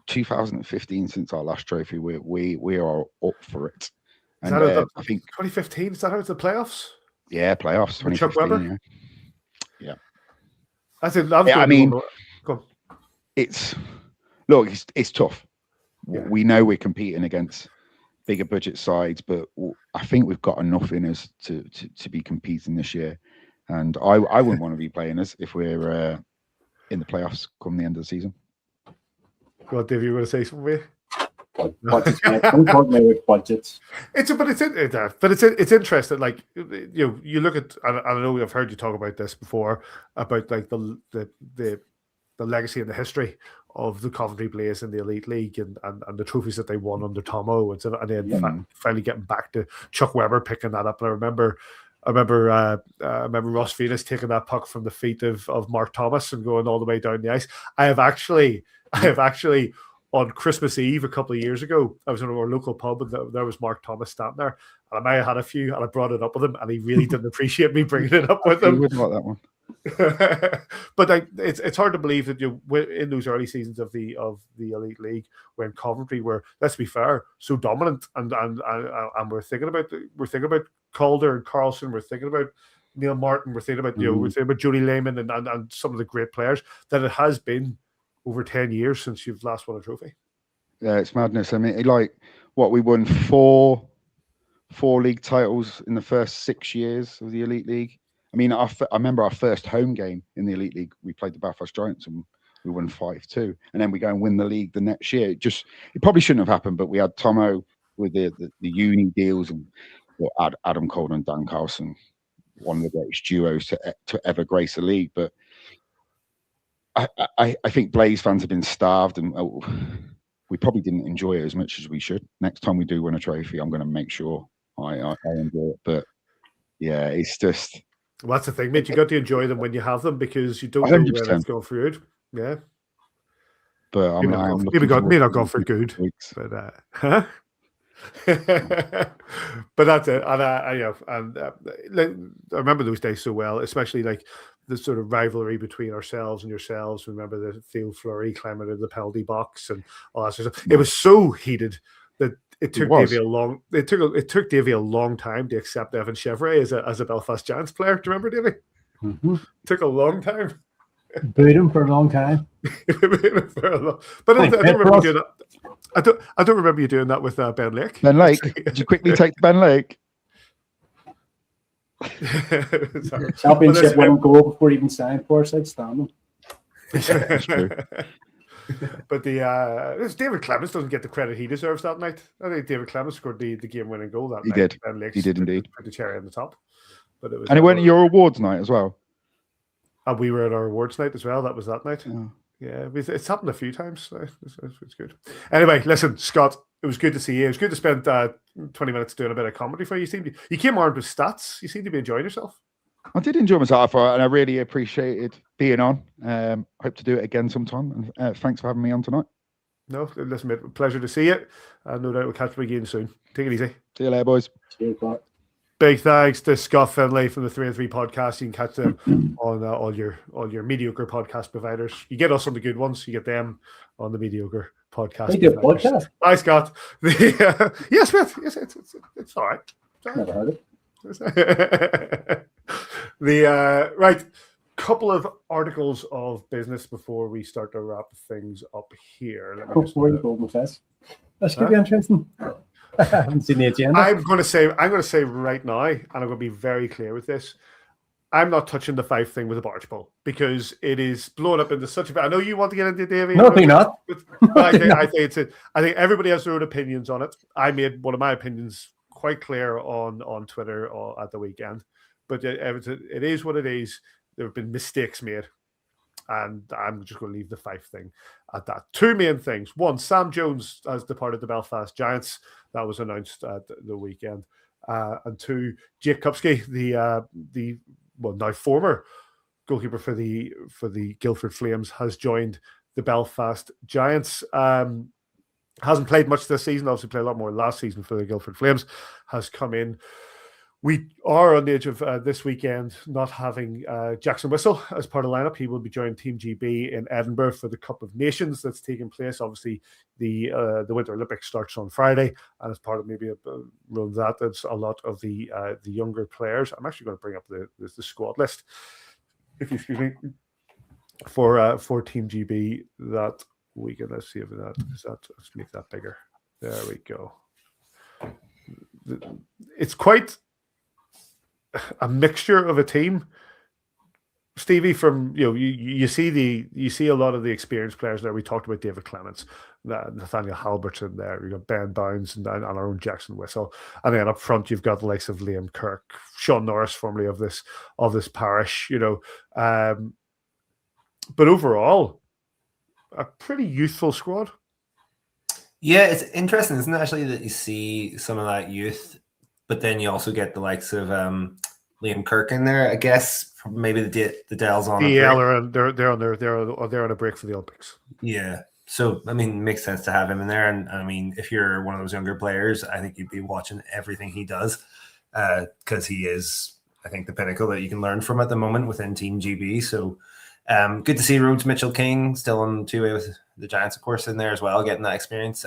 [SPEAKER 9] 2015 since our last trophy, we are up for it. And I think
[SPEAKER 1] 2015, is that how it's the playoffs?
[SPEAKER 9] Yeah, playoffs. 2015.
[SPEAKER 1] Chuck Webber?
[SPEAKER 9] Yeah.
[SPEAKER 1] I mean,
[SPEAKER 9] it's tough.
[SPEAKER 1] Yeah.
[SPEAKER 9] We know we're competing against bigger budget sides, but I think we've got enough in us to be competing this year. And I wouldn't want to be playing us if we're in the playoffs come the end of the season.
[SPEAKER 1] Go on, Dave, you want to say something?
[SPEAKER 2] Budgets, don't talk me with budgets.
[SPEAKER 1] It's interesting. Like you look at, and I know I've heard you talk about this before, about like the legacy and the history of the Coventry Blaze in the Elite League, and the trophies that they won under Tomo, and then finally getting back to Chuck Webber picking that up. And I remember Ross Venus taking that puck from the feet of Mark Thomas and going all the way down the ice. I have actually on Christmas Eve a couple of years ago, I was in our local pub, and there was Mark Thomas standing there, and I might have had a few, and I brought it up with him, and he really didn't appreciate me bringing it up with him.
[SPEAKER 9] He wouldn't like that one.
[SPEAKER 1] But it's hard to believe that in those early seasons of the Elite League, when Coventry were, let's be fair, so dominant, and we're thinking about Calder and Carlson, we're thinking about Neil Martin, we're thinking about we're thinking about Jody Lehman and some of the great players, that it has been over 10 years since you've last won a trophy.
[SPEAKER 9] Yeah, it's madness. I mean, we won four league titles in the first 6 years of the Elite League. I mean, I remember our first home game in the Elite League, we played the Belfast Giants and we won 5-2. And then we go and win the league the next year. It probably shouldn't have happened, but we had Tomo with the uni deals, and Adam Calder and Dan Carlson, one of the greatest duos to ever grace the league. But I think Blaze fans have been starved, and we probably didn't enjoy it as much as we should. Next time we do win a trophy, I'm going to make sure I enjoy it. But yeah, it's just
[SPEAKER 1] Well, that's the thing, mate. You got to enjoy them when you have them because you don't know
[SPEAKER 9] 100%.
[SPEAKER 1] when it's going for good. Yeah.
[SPEAKER 9] But
[SPEAKER 1] Maybe not gone for good.
[SPEAKER 9] Weeks.
[SPEAKER 1] But huh? But that's it. And I remember those days so well, especially like the sort of rivalry between ourselves and yourselves. Remember the Theo Fleury climbing into the penalty box and all that sort of stuff. It was so heated that it took Davy a long time to accept Evan Chevrolet as a Belfast Giants player. Do you remember, Davy?
[SPEAKER 2] Mm-hmm.
[SPEAKER 1] Took a long time.
[SPEAKER 2] Booed him for a long time.
[SPEAKER 1] But I don't remember you doing that. I don't remember you doing that with Ben Lake.
[SPEAKER 9] Ben Lake? Did you quickly take Ben Lake?
[SPEAKER 2] Championship winning goal before he even signed for us. Outstanding.
[SPEAKER 9] That's true.
[SPEAKER 1] But David Clemens doesn't get the credit he deserves that night. I think David Clemens scored the game-winning goal that night.
[SPEAKER 9] Did.
[SPEAKER 1] Ben Lake
[SPEAKER 9] He did indeed.
[SPEAKER 1] Put the cherry on the top. But it was,
[SPEAKER 9] and it went to your awards night as well.
[SPEAKER 1] And we were at our awards night as well. That was that night.
[SPEAKER 9] Oh.
[SPEAKER 1] Yeah, it's happened a few times. So it's good. Anyway, listen, Scott, it was good to see you. It was good to spend 20 minutes doing a bit of comedy for you. You came armed with stats. You seem to be enjoying yourself.
[SPEAKER 9] I did enjoy myself, and I really appreciated being on. Hope to do it again sometime. And thanks for having me on tonight.
[SPEAKER 1] No, listen, mate, pleasure to see you. No doubt we'll catch up again soon. Take it easy.
[SPEAKER 9] See you later, boys.
[SPEAKER 2] Cheers, Clark.
[SPEAKER 1] Big thanks to Scott Findlay from the 3 and 3 podcast. You can catch them on all your mediocre podcast providers. You get us on the good ones. You get them on the mediocre podcast.
[SPEAKER 2] They do a podcast.
[SPEAKER 1] Hi, Scott. Yes, Smith. Yes, it's all right.
[SPEAKER 2] Never heard
[SPEAKER 1] it. Right. Couple of articles of business before we start to wrap things up here.
[SPEAKER 2] Before you go, Fest. That's going to be interesting. I haven't seen the agenda.
[SPEAKER 1] I'm going to say right now, and I'm going to be very clear with this. I'm not touching the Fife thing with a barge pole because it is blown up into such a. I know you want to get into it, Davey.
[SPEAKER 2] No, you're not.
[SPEAKER 1] I think everybody has their own opinions on it. I made one of my opinions quite clear on Twitter at the weekend, but it is what it is. There have been mistakes made. And I'm just going to leave the Fife thing at that. Two main things. One, Sam Jones has departed the Belfast Giants. That was announced at the weekend. And two, Jake Kupski, the now former goalkeeper for the Guildford Flames, has joined the Belfast Giants. Hasn't played much this season. Obviously played a lot more last season for the Guildford Flames. Has come in. We are on the edge of this weekend not having Jackson Whistle as part of the lineup. He will be joining Team GB in Edinburgh for the Cup of Nations that's taking place. Obviously, the Winter Olympics starts on Friday, and as part of maybe that's a lot of the younger players. I'm actually going to bring up the squad list, if you excuse me, for Team GB that weekend. Let's see if let's make that bigger. There we go. It's quite a mixture of a team, Stevie. From you see a lot of the experienced players there. We talked about David Clements, Nathaniel Halbertson there. You got Ben Bounds and our own Jackson Whistle, and then up front you've got the likes of Liam Kirk, Sean Norris, formerly of this parish. But overall, a pretty youthful squad.
[SPEAKER 3] Yeah, it's interesting, isn't it? Actually, that you see some of that youth. But then you also get the likes of Liam Kirk in there. I guess maybe the Dells on.
[SPEAKER 1] They're on a break for the Olympics.
[SPEAKER 3] Yeah, so I mean, it makes sense to have him in there. And I mean, if you're one of those younger players, I think you'd be watching everything he does because he is, I think, the pinnacle that you can learn from at the moment within Team GB. So good to see Roach Mitchell King still on two-way with the Giants, of course, in there as well, getting that experience.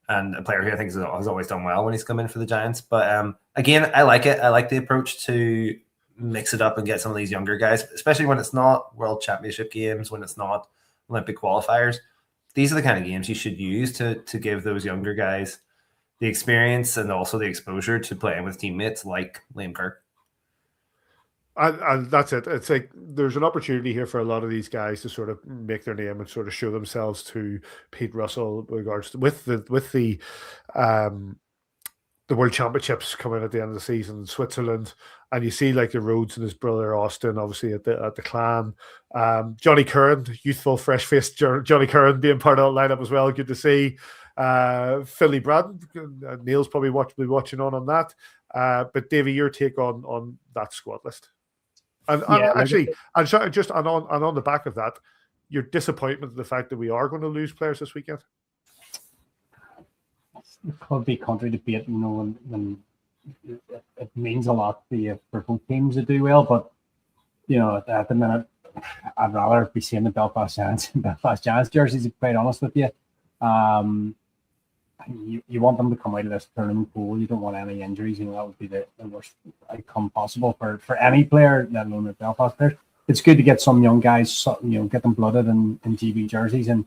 [SPEAKER 3] And a player who I think has always done well when he's come in for the Giants. But again, I like it. I like the approach to mix it up and get some of these younger guys, especially when it's not World Championship games, when it's not Olympic qualifiers. These are the kind of games you should use to give those younger guys the experience and also the exposure to playing with teammates like Liam Kirk.
[SPEAKER 1] And that's it. It's like there's an opportunity here for a lot of these guys to sort of make their name and sort of show themselves to Pete Russell with regards to with the World Championships coming at the end of the season in Switzerland, and you see like the Rhodes and his brother Austin obviously at the Clan, Johnny Curran, youthful, fresh-faced Johnny Curran being part of that lineup as well. Good to see. Philly Braddon, Neil's probably watching on that. But Davey, your take on that squad list, and just on the back of that, your disappointment in the fact that we are going to lose players this weekend.
[SPEAKER 2] It could be country debate, when it means a lot for both teams to do well, but at the minute, I'd rather be seeing the Belfast Giants jerseys, to be quite honest with you. You want them to come out of this tournament pool. You don't want any injuries. That would be the worst outcome possible for any player, let alone the Belfast players. It's good to get some young guys, get them blooded in GB jerseys and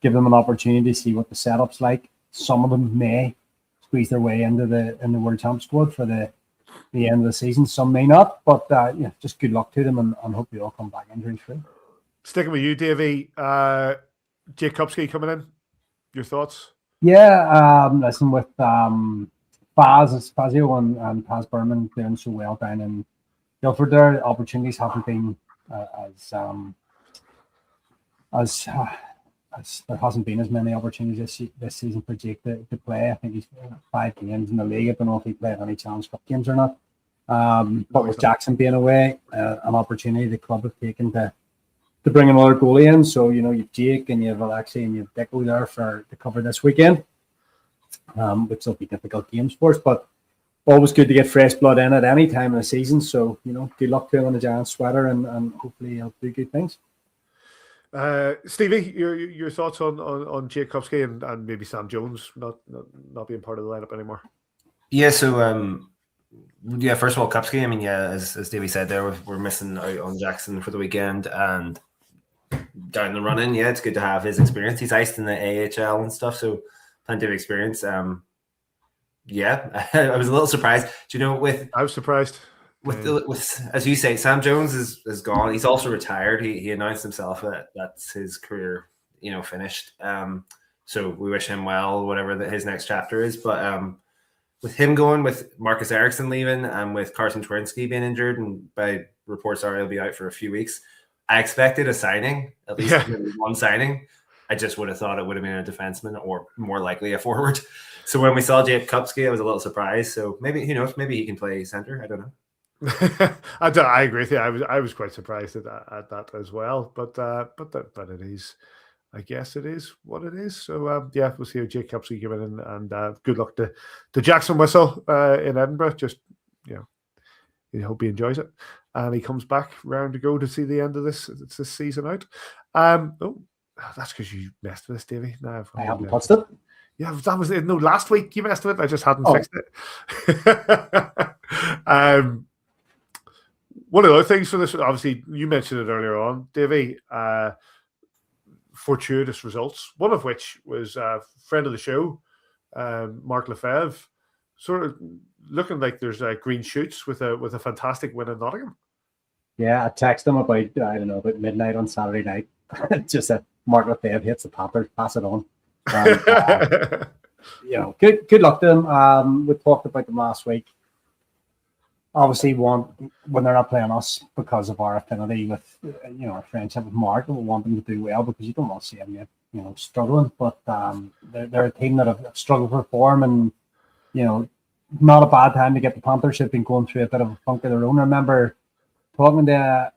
[SPEAKER 2] give them an opportunity to see what the setup's like. Some of them may squeeze their way into the World Champ squad for the end of the season. Some may not, but just good luck to them and hope they all come back injury free.
[SPEAKER 1] Sticking with you, Davey, Jake Kupski coming in. Your thoughts?
[SPEAKER 2] Yeah, listen, with Fazio and Paz Berman doing so well down in Guildford, their opportunities haven't been as there hasn't been as many opportunities this season for Jake to play. I think he's 5 games in the league. I don't know if he played any Challenge Cup games or not. But with Jackson being away, an opportunity the club have taken to bring another goalie in. So, you've Jake and you have Alexei and you have Dicko there to cover this weekend, which will be difficult games for us. But always good to get fresh blood in at any time of the season. So, good luck to him in the Giants sweater and hopefully he'll do good things.
[SPEAKER 1] Stevie, your thoughts on Jake Kupski and maybe Sam Jones not being part of the lineup anymore?
[SPEAKER 3] Yeah, so first of all, Kupski, as Davey said there, we're missing out on Jackson for the weekend and down the run-in. Yeah, it's good to have his experience. He's iced in the AHL and stuff, so plenty of experience. I was a little surprised. Do you know,
[SPEAKER 1] I was surprised.
[SPEAKER 3] With as you say, Sam Jones is gone. He's also retired. He announced himself that that's his career, finished. So we wish him well, whatever his next chapter is. But with him going, with Marcus Eriksson leaving, and with Carson Twinsky being injured, and by reports are he'll be out for a few weeks, I expected a signing, at least one signing. I just would have thought it would have been a defenseman or more likely a forward. So when we saw Jake Kupski, I was a little surprised. So maybe maybe he can play center. I don't know.
[SPEAKER 1] I agree with you. I was quite surprised at that as well. But it is, I guess it is what it is. So we'll see how Jake Kupski give it in, and good luck to Jackson Whistle in Edinburgh. Just I hope he enjoys it and he comes back round to go to see the end of this season out. That's because you messed with this, Davey. No,
[SPEAKER 2] I haven't touched it.
[SPEAKER 1] Yeah, that was it. No, last week you messed with it. I just hadn't fixed it. One of the other things for this, obviously, you mentioned it earlier on, Davey, fortuitous results, one of which was a friend of the show, Mark Lefebvre, sort of looking like there's green shoots with a fantastic win in Nottingham.
[SPEAKER 2] Yeah, I texted him about midnight on Saturday night. Just that Mark Lefebvre hits the Panthers, pass it on. And, good luck to them. We talked about them last week. Obviously, when they're not playing us because of our affinity with, our friendship with Mark, we want them to do well because you don't want to see them yet, struggling. But they're a team that have struggled for form, and not a bad time to get the Panthers. Have been going through a bit of a funk of their own. I remember talking to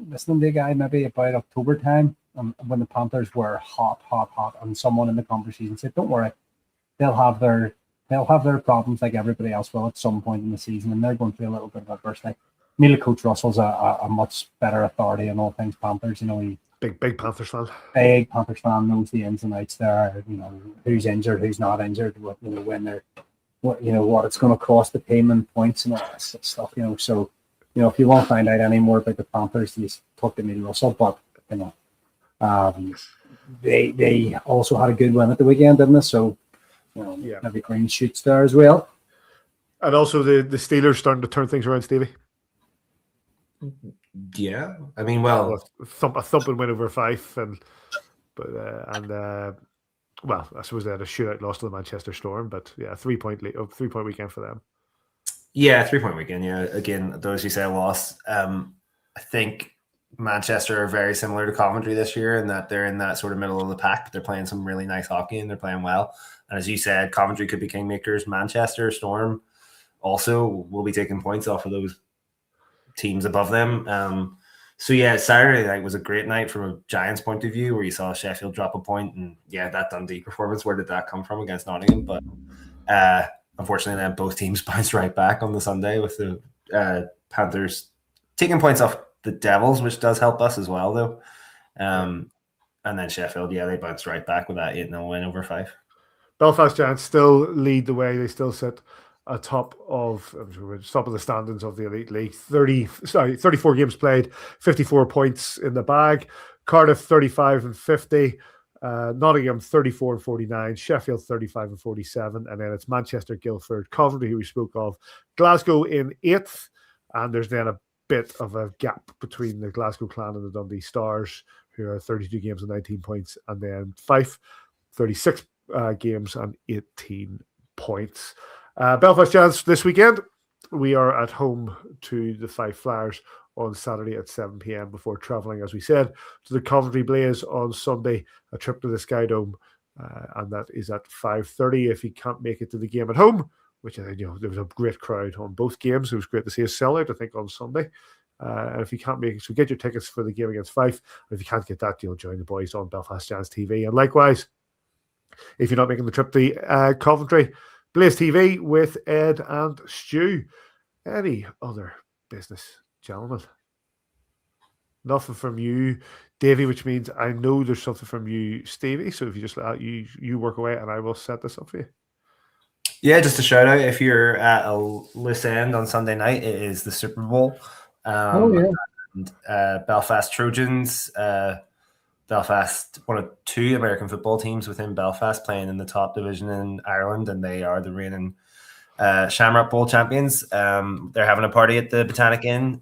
[SPEAKER 2] listening to a guy maybe about October time, when the Panthers were hot, and someone in the conversation said, "Don't worry, they'll have their problems like everybody else will at some point in the season, and they're going through a little bit of adversity." Neil Coach Russell's a much better authority on all things Panthers. He
[SPEAKER 1] big Panthers fan.
[SPEAKER 2] Big Panthers fan, knows the ins and outs there. Who's injured, who's not injured, when they're, what it's going to cost the team and points and all that stuff. So if you want to find out any more about the Panthers, you talk to Neil Russell. But they also had a good win at the weekend, didn't they? So. Maybe green shoots there as well.
[SPEAKER 1] And also the Steelers starting to turn things around, Stevie.
[SPEAKER 3] Yeah. A
[SPEAKER 1] thumping win over Fife, I suppose they had a shootout loss to the Manchester Storm, but 3-point weekend for them.
[SPEAKER 3] Yeah, 3-point weekend. Yeah, again, those who say a loss. I think Manchester are very similar to Coventry this year in that they're in that sort of middle of the pack, but they're playing some really nice hockey and they're playing well. And as you said, Coventry could be kingmakers. Manchester Storm, also will be taking points off of those teams above them. So yeah, Saturday night was a great night from a Giants point of view, where you saw Sheffield drop a point, and yeah, that Dundee performance. Where did that come from against Nottingham? But unfortunately, then both teams bounced right back on the Sunday, with the Panthers taking points off the Devils, which does help us as well, though. And then Sheffield, yeah, they bounced right back with that 8-0 win over Fife.
[SPEAKER 1] Belfast Giants still lead the way. They still sit atop of the standings of the Elite League. 34 games played, 54 points in the bag. Cardiff 35 and 50. Nottingham 34 and 49. Sheffield 35 and 47. And then it's Manchester, Guildford, Coventry, who we spoke of. Glasgow in 8th. And there's then a bit of a gap between the Glasgow Clan and the Dundee Stars, who are 32 games and 19 points. And then Fife, 36 games and 18 points. Belfast Giants this weekend. We are at home to the Fife Flyers on Saturday at 7 p.m. before travelling, as we said, to the Coventry Blaze on Sunday, a trip to the Sky Dome, and that is at 5:30. If you can't make it to the game at home, which there was a great crowd on both games. It was great to see a sellout, I think, on Sunday. And if you can't make it, so get your tickets for the game against Fife. And if you can't get that, you'll join the boys on Belfast Giants TV. And likewise, if you're not making the trip to Coventry, Blaze TV with Ed and Stu. Any other business, gentlemen? Nothing from you, Davy, which means I know there's something from you, Stevie. So if you just let you work away, and I will set this up for you.
[SPEAKER 3] Yeah, just a shout out. If you're at a loose end on Sunday night, it is the Super Bowl. And, Belfast Trojans, Belfast, one of two American football teams within Belfast, playing in the top division in Ireland, and they are the reigning Shamrock Bowl champions. They're having a party at the Botanic Inn.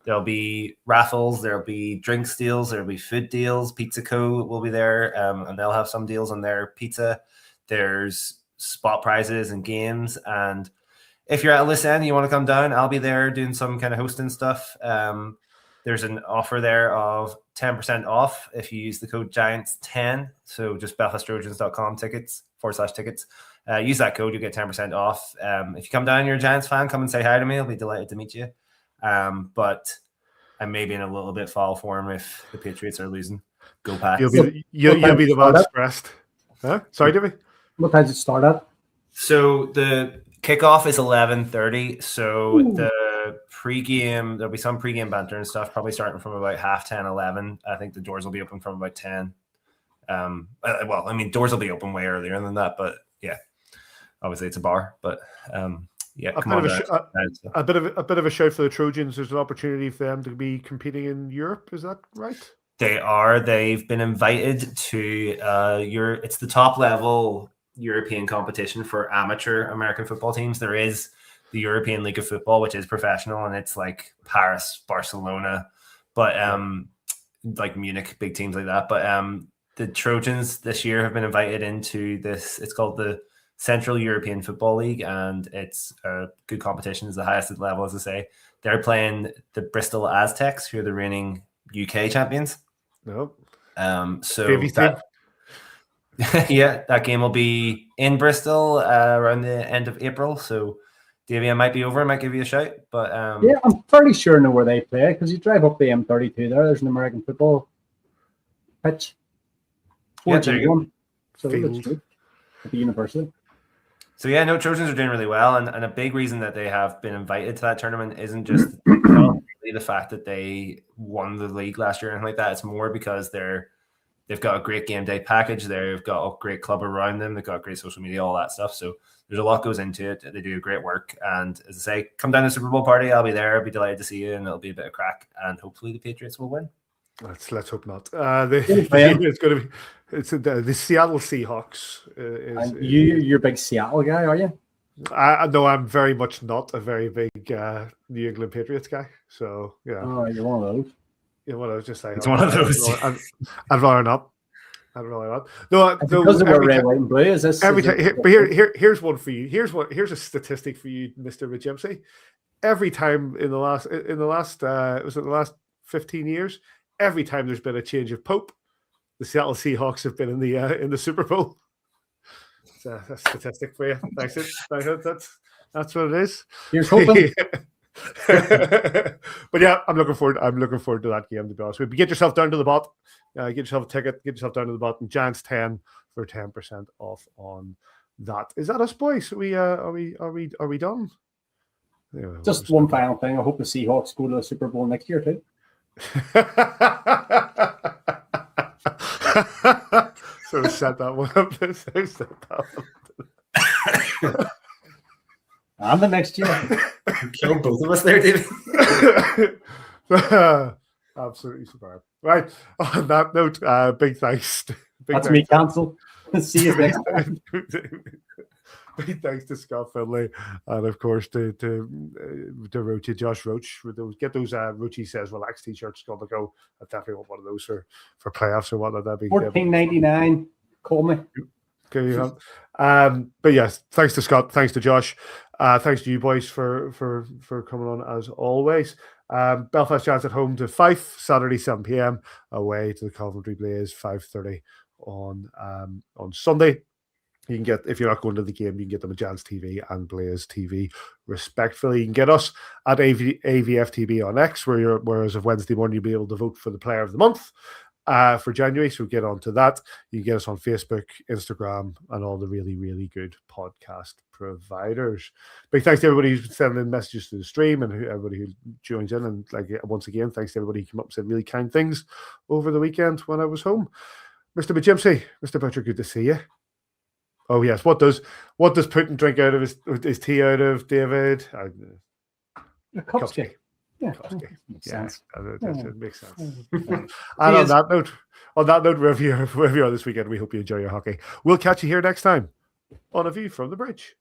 [SPEAKER 3] There'll be raffles, there'll be drink deals, there'll be food deals. Pizza Co. will be there, and they'll have some deals on their pizza. There's spot prizes and games, and if you're at Lissan and you want to come down, I'll be there doing some kind of hosting stuff. There's an offer there of 10% off if you use the code GIANTS10. So just belfasttrojans.com /tickets. Use that code, you'll get 10% off. If you come down, you're a Giants fan, come and say hi to me. I'll be delighted to meet you. But I may be in a little bit foul form if the Patriots are losing. Go Pats.
[SPEAKER 1] You'll be the man stressed. Huh? Sorry, Davey?
[SPEAKER 2] What time does it start at?
[SPEAKER 3] So the kickoff is 11:30. So the pregame, there'll be some pregame banter and stuff, probably starting from about 10:30, 11. I think the doors will be open from about 10. Doors will be open way earlier than that, but yeah, obviously it's a bar. But yeah,
[SPEAKER 1] a bit of a shout for the Trojans. There's an opportunity for them to be competing in Europe. Is that right?
[SPEAKER 3] They are. They've been invited to it's the top level European competition for amateur American football teams. There is the European League of Football, which is professional, and it's like Paris, Barcelona, but like Munich, big teams like that. But the Trojans this year have been invited into this. It's called the Central European Football League, and it's a good competition. It's the highest level, as I say. They're playing the Bristol Aztecs, who are the reigning UK champions.
[SPEAKER 1] No.
[SPEAKER 3] That game will be in Bristol around the end of April. So, Davey, I might be over. I might give you a shout. But
[SPEAKER 2] yeah, I'm fairly sure I know where they play, because you drive up the M32 there. There's an American football pitch.
[SPEAKER 3] Yeah, there you go.
[SPEAKER 2] So that's good at the university.
[SPEAKER 3] So yeah, no, Trojans are doing really well, and a big reason that they have been invited to that tournament isn't just the fact that they won the league last year or anything like that. It's more because they've got a great game day package. They've got a great club around them. They've got great social media, all that stuff. So there's a lot goes into it. They do great work. And as I say, come down to the Super Bowl party. I'll be there. I'll be delighted to see you, and it'll be a bit of crack. And hopefully the Patriots will win.
[SPEAKER 1] Let's hope not. It's going to be the Seattle Seahawks.
[SPEAKER 2] You're a big Seattle guy, are you?
[SPEAKER 1] No, I'm very much not a very big New England Patriots guy. So yeah.
[SPEAKER 2] Oh, you're one of those.
[SPEAKER 1] Yeah, well, I was just saying.
[SPEAKER 3] It's one of those.
[SPEAKER 1] I'd rather not. I'd rather not. No,
[SPEAKER 2] because of red, white, and blue. Is this
[SPEAKER 1] every time? Here's one for you. Here's a statistic for you, Mr. Richemsey. Every time in the last 15 years, every time there's been a change of pope, the Seattle Seahawks have been in the Super Bowl. That's a statistic for you. Thanks. That's what it is.
[SPEAKER 2] Here's hoping.
[SPEAKER 1] But yeah, I'm looking forward to that game, to be honest with you. Get yourself down to the bot, get yourself a ticket, get yourself down to the bot, and Giants 10 for 10% off on that. Is that us, boys? Are we done? Anyway,
[SPEAKER 2] Just one final thing. I hope the Seahawks go to the Super Bowl next year too.
[SPEAKER 1] So set that one up.
[SPEAKER 2] And the next year.
[SPEAKER 3] Killed both of us there, David.
[SPEAKER 1] Absolutely superb. Right. On that note, big thanks.
[SPEAKER 2] That's me cancelled. See you next time.
[SPEAKER 1] Big thanks to Scott Findlay, and of course to Roach, Josh Roach. Get those Roachy Says Relax t-shirts on the go. I definitely want one of those for playoffs or whatnot. That'd be
[SPEAKER 2] $14.99. Call me.
[SPEAKER 1] Okay, but yes, thanks to Scott, thanks to Josh, thanks to you boys for coming on as always. Belfast Giants at home to Fife Saturday 7 p.m. away to the Coventry Blaze 5:30 on Sunday. You can get, if you're not going to the game, you can get them at Giants TV and Blaze TV, respectfully. You can get us at AVFTB on X, where as of Wednesday morning, you'll be able to vote for the Player of the Month for January. So get on to that. You can get us on Facebook, Instagram, and all the really, really good podcast providers. Big thanks to everybody who's sending in messages to the stream and everybody who joins in. And once again, thanks to everybody who came up and said really kind things over the weekend when I was home. Mr. Bajimsey, Mr. Butcher, good to see you. Oh yes, what does Putin drink out of his tea out of, David?
[SPEAKER 2] A Kupski. Yeah,
[SPEAKER 1] Kupski.
[SPEAKER 2] Makes
[SPEAKER 1] sense. It makes sense.
[SPEAKER 2] And
[SPEAKER 1] on that note, wherever you are this weekend, we hope you enjoy your hockey. We'll catch you here next time on A View from the Bridge.